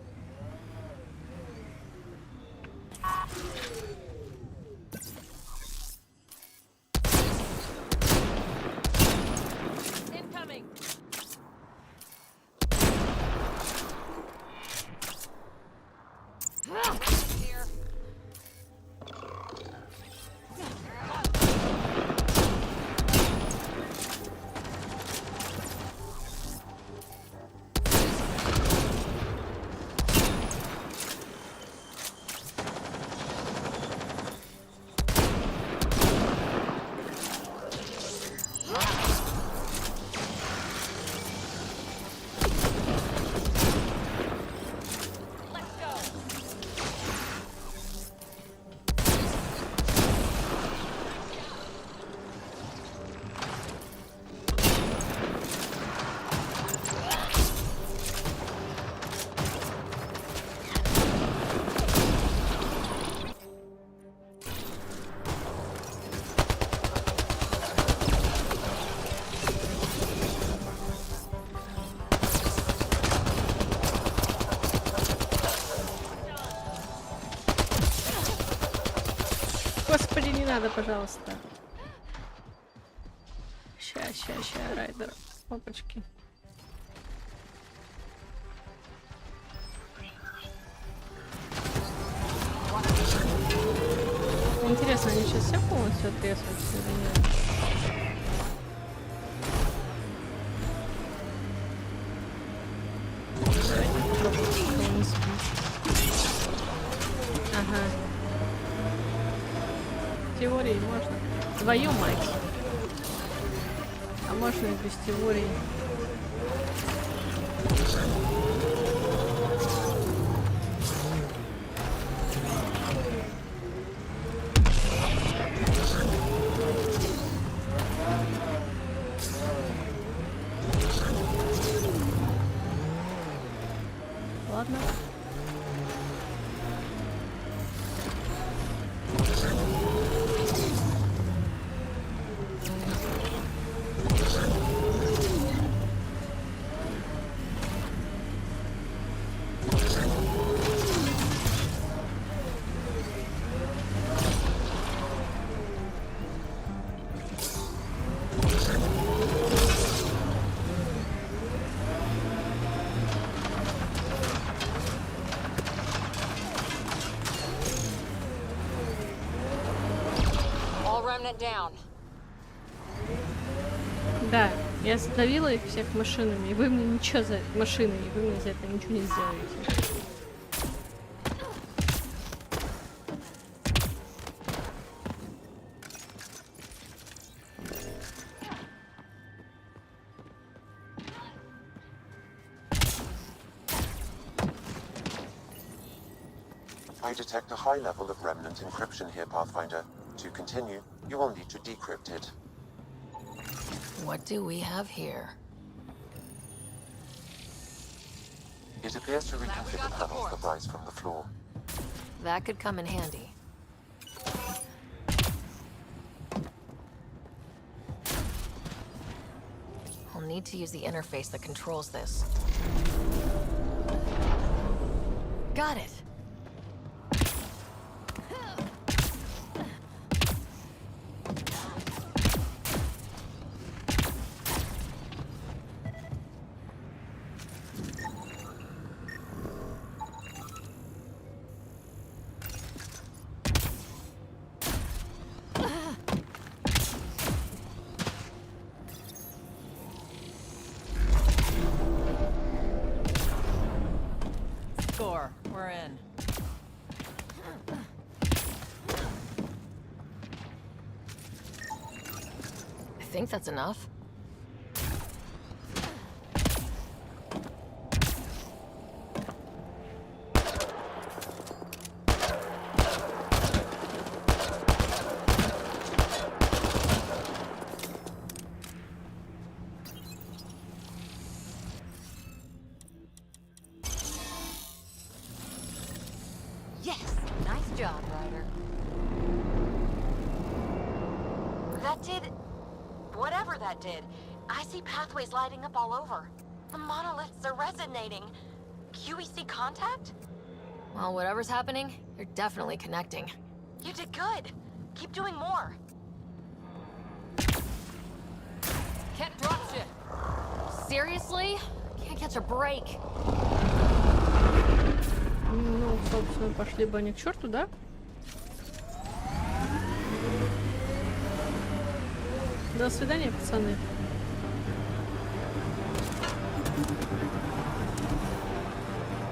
Incoming! Here. Господи, не надо, пожалуйста. Ща, Райдер. Опачки. Интересно, они сейчас все полностью отрезаются или нет? Ага. В теории можно. Твою мать. А можно и без теории. ладно. Down. Да, я задавила их всех машинами, и вы мне ничего за машины, и вы мне за это ничего не сделаете. I detect a high level of remnant encryption here, Pathfinder. To continue, you will need to decrypt it. What do we have here? It appears to reconfigure panels that rise from the floor. That could come in handy. I'll need to use the interface that controls this. Got it! We're in. I think that's enough. Yes! Nice job, Ryder. That did... whatever that did. I see pathways lighting up all over. The monoliths are resonating. QEC contact? Well, whatever's happening, you're definitely connecting. You did good. Keep doing more. Can't drop shit. Seriously? Can't catch a break. Ну, собственно, пошли бы они к черту, да? До свидания, пацаны.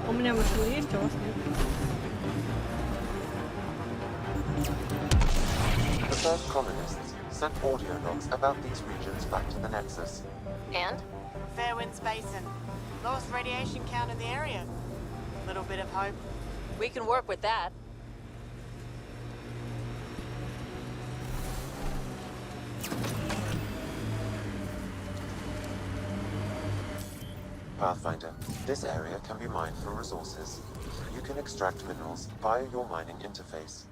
У меня машина есть, а у вас нет. The first colonists sent audio logs about these regions back to the Nexus. And? Fairwinds Basin. Lowest radiation count in the area. Little bit of hope. We can work with that. Pathfinder, this area can be mined for resources. You can extract minerals via your mining interface.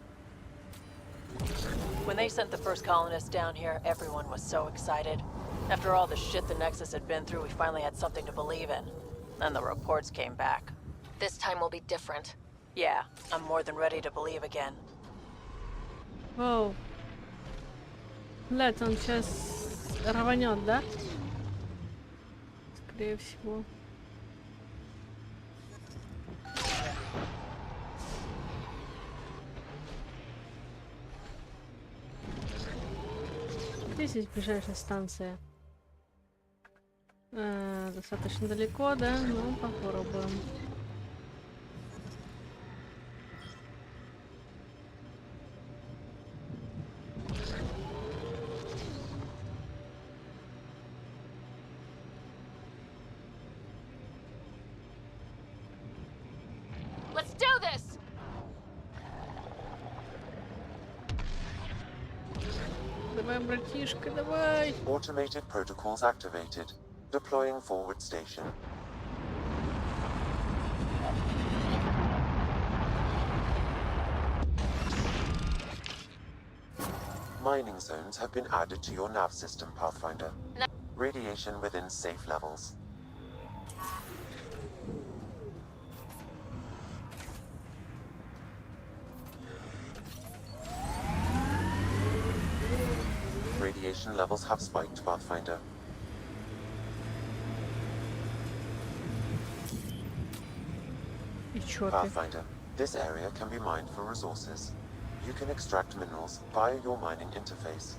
When they sent the first colonists down here, everyone was so excited. After all the shit the Nexus had been through, we finally had something to believe in. Then the reports came back. This time will be different. Yeah, I'm more than ready to believe again. Оу. Блядь, он сейчас рванет, да? Скорее всего. Где здесь ближайшая станция? Достаточно далеко, да? Ну, попробуем. Let's do this! Давай, братишка, давай! Automated protocols activated. Deploying forward station. Mining zones have been added to your nav system, Pathfinder. Radiation within safe levels. Radiation levels have spiked, Pathfinder. Pathfinder, this area can be mined for resources. You can extract minerals via your mining interface.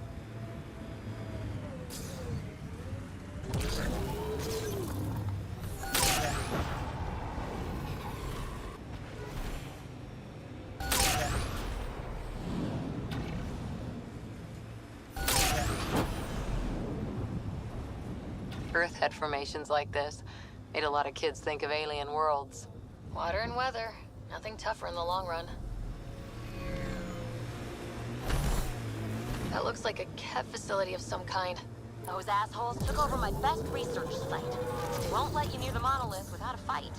Earth had formations like this. Made a lot of kids think of alien worlds. Water and weather. Nothing tougher in the long run. That looks like a Kev facility of some kind. Those assholes took over my best research site. They won't let you near the monolith without a fight.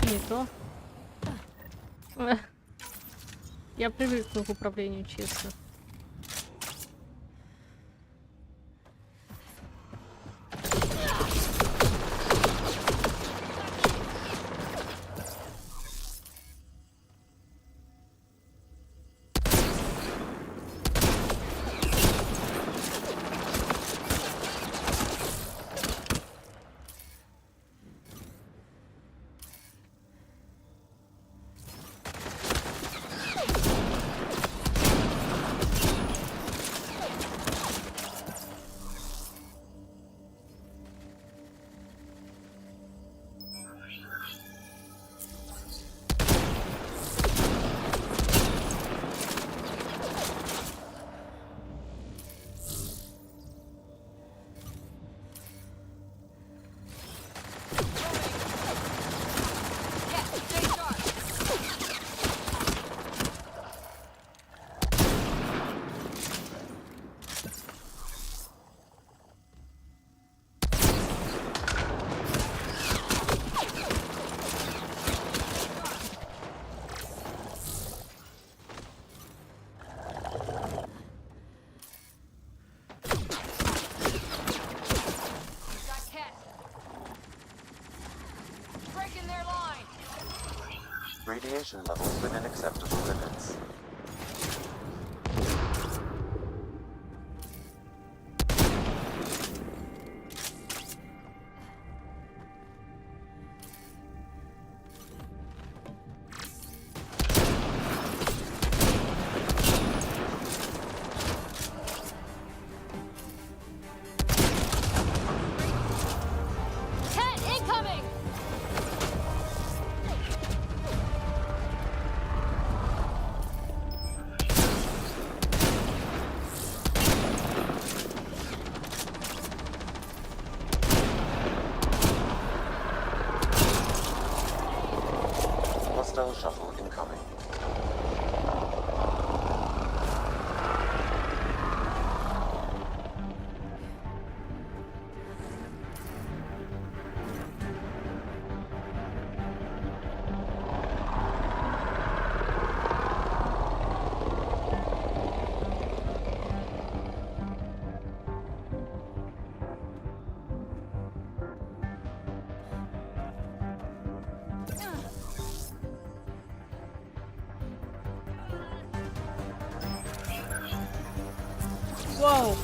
Не то. Я привыкну к управлению, честно. Radiation levels within acceptable limits. Hostile shuttle incoming. Whoa.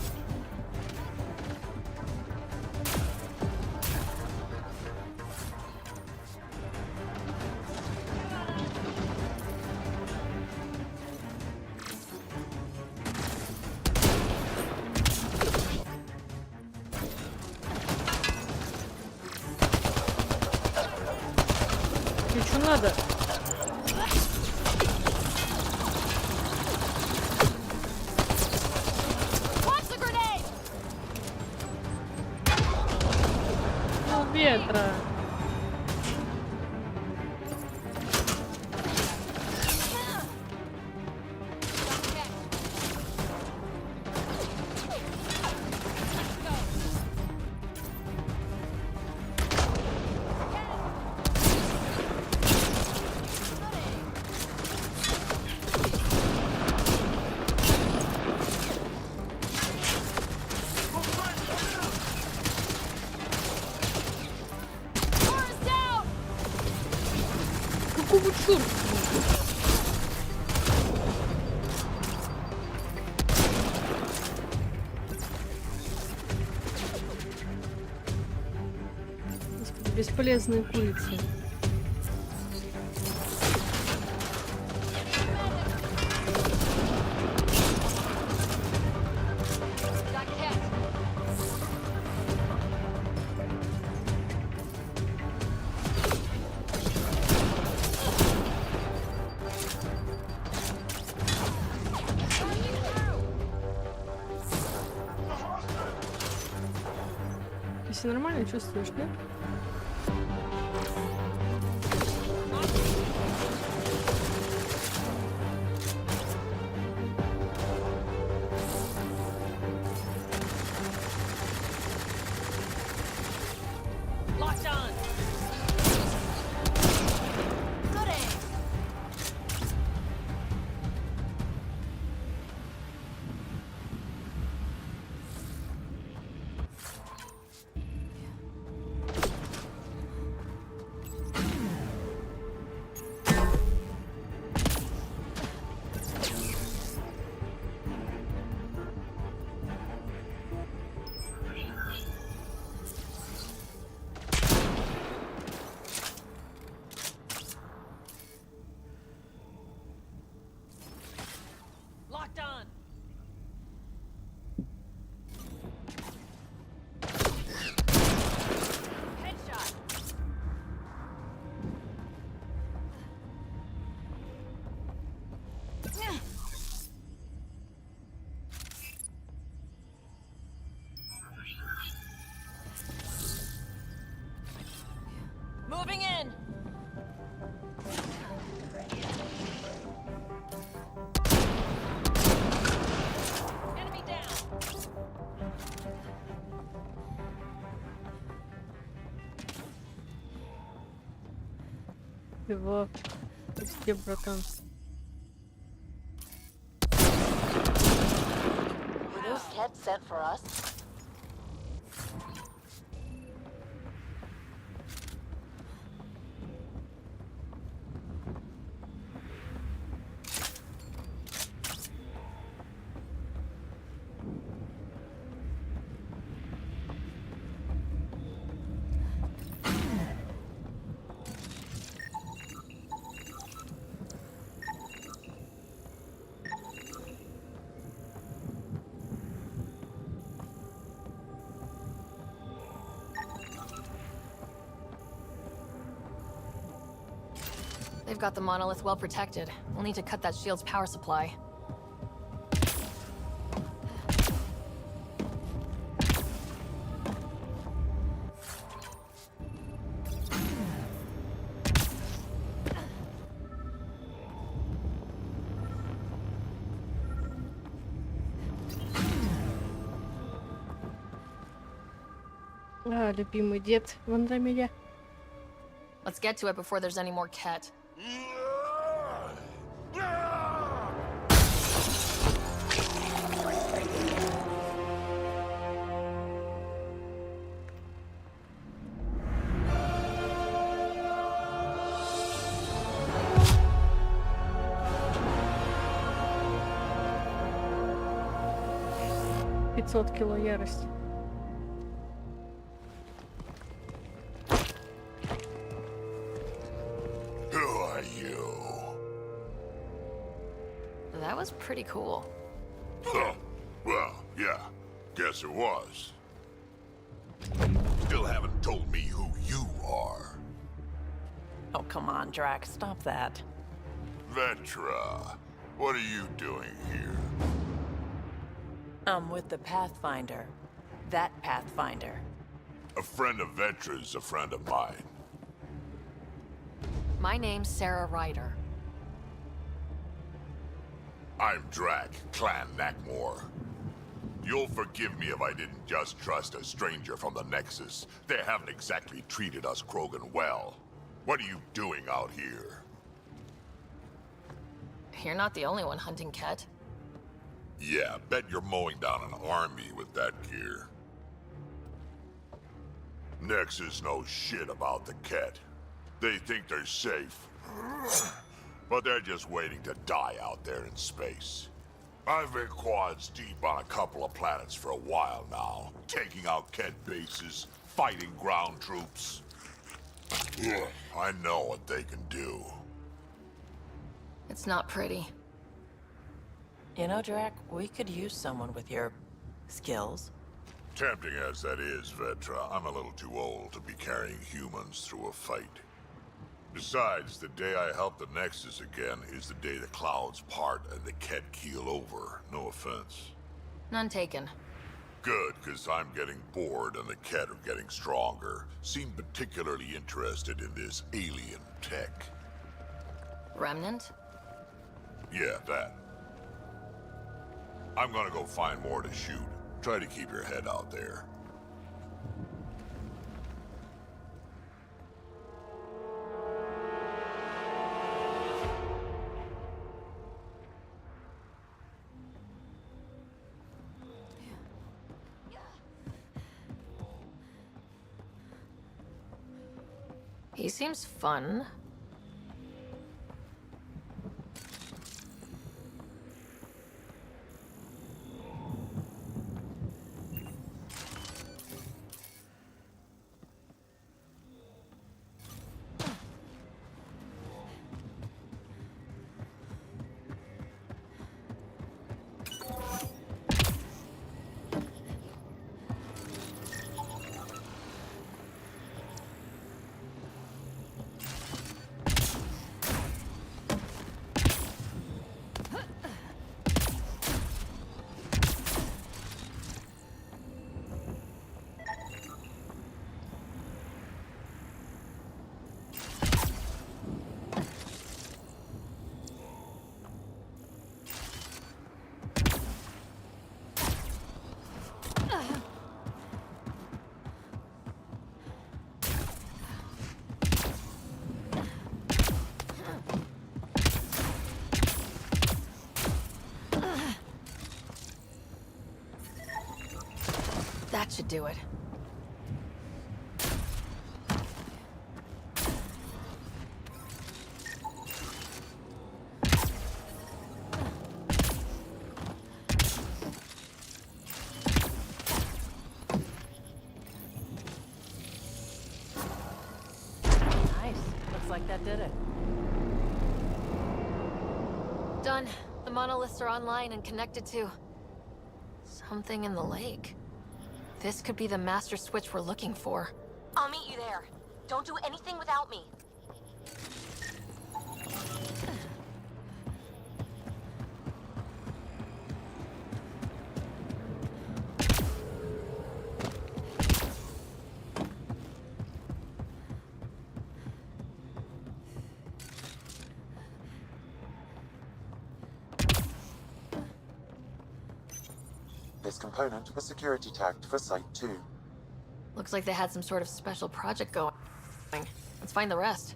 Тебе что надо? Ветра. Какого чёрта? Бесполезные курицы. Ты себя нормально чувствуешь, да? Locked on. Good aim. Locked on. Headshot. Moving in. Enemy down. Его. Где, братан? Were those cats sent for us? They've got the monolith well protected. We'll need to cut that shield's power supply. А, любимый дед в Андромеде. Let's get to it before there's any more Ket. Кило ярости. Who are you? That was pretty cool. Huh. Well, yeah. Guess it was. Still haven't told me who you are. Oh, come on, Drax. Stop that. Vetra, what are you doing here? I'm with the Pathfinder. That Pathfinder. A friend of Vetra's a friend of mine. My name's Sarah Ryder. I'm Drac, Clan Nakmor. You'll forgive me if I didn't just trust a stranger from the Nexus. They haven't exactly treated us Krogan well. What are you doing out here? You're not the only one hunting Ket. Yeah, bet you're mowing down an army with that gear. Nexus knows shit about the Ket. They think they're safe. But they're just waiting to die out there in space. I've been quads deep on a couple of planets for a while now, taking out Kett bases, fighting ground troops. I know what they can do. It's not pretty. You know, Drac, we could use someone with your skills. Tempting as that is, Vetra, I'm a little too old to be carrying humans through a fight. Besides, the day I help the Nexus again is the day the clouds part and the Kett keel over. No offense. None taken. Good, because I'm getting bored and the Kett are getting stronger. Seem particularly interested in this alien tech. Remnant? Yeah, that. I'm gonna go find more to shoot. Try to keep your head out there. He seems fun. That should do it. Nice. Looks like that did it. Done. The monoliths are online and connected to something in the lake. This could be the master switch we're looking for. I'll meet you there. Don't do anything without me. This component was security tagged for Site 2. Looks like they had some sort of special project going. Let's find the rest.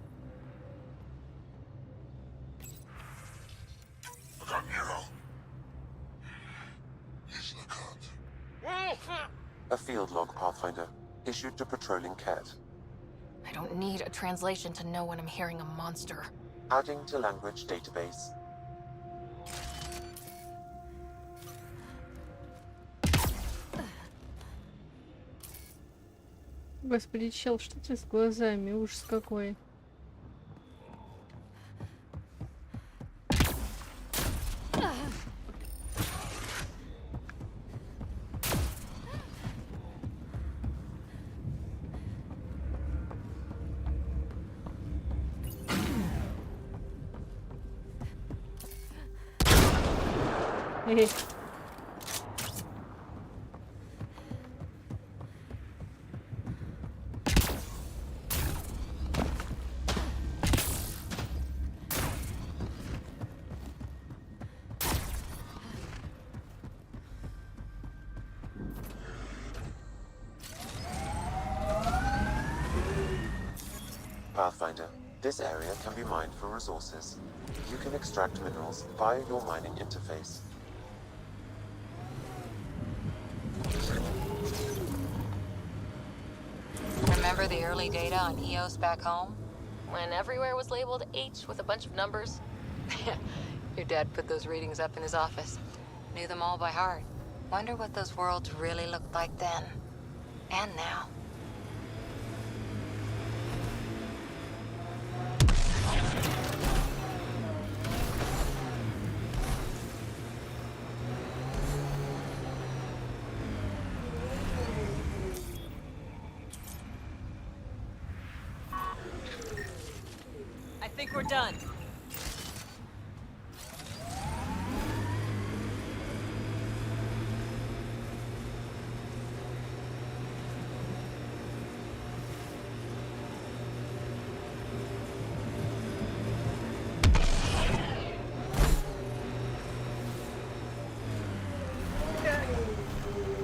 A field log, Pathfinder, issued to patrolling Kett. I don't need a translation to know when I'm hearing a monster. Adding to language database. Господи, чел, что тебе с глазами? Ужас какой. Pathfinder, this area can be mined for resources. You can extract minerals via your mining interface. Remember the early data on EOS back home? when everywhere was labeled H with a bunch of numbers. Your dad put those readings up in his office. Knew them all by heart. Wonder what those worlds really looked like then. And now. I think we're done.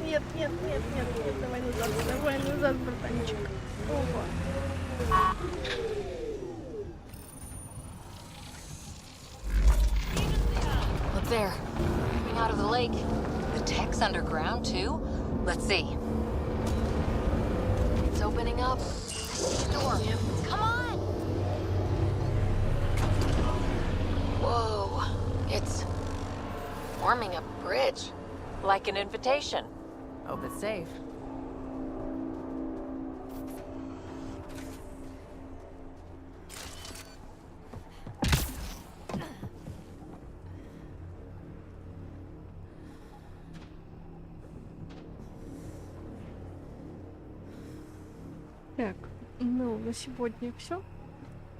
Нет, нет, нет, нет, нет, давай назад, братанчик. Опа. Look there. Coming out of the lake. The tech's underground, too? Let's see. It's opening up. I see a door. Come on! Whoa. It's forming a bridge. Like an invitation. Hope it's safe. Так, ну, на сегодня все.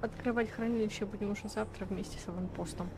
Открывать хранилище будем уже завтра вместе с аванпостом.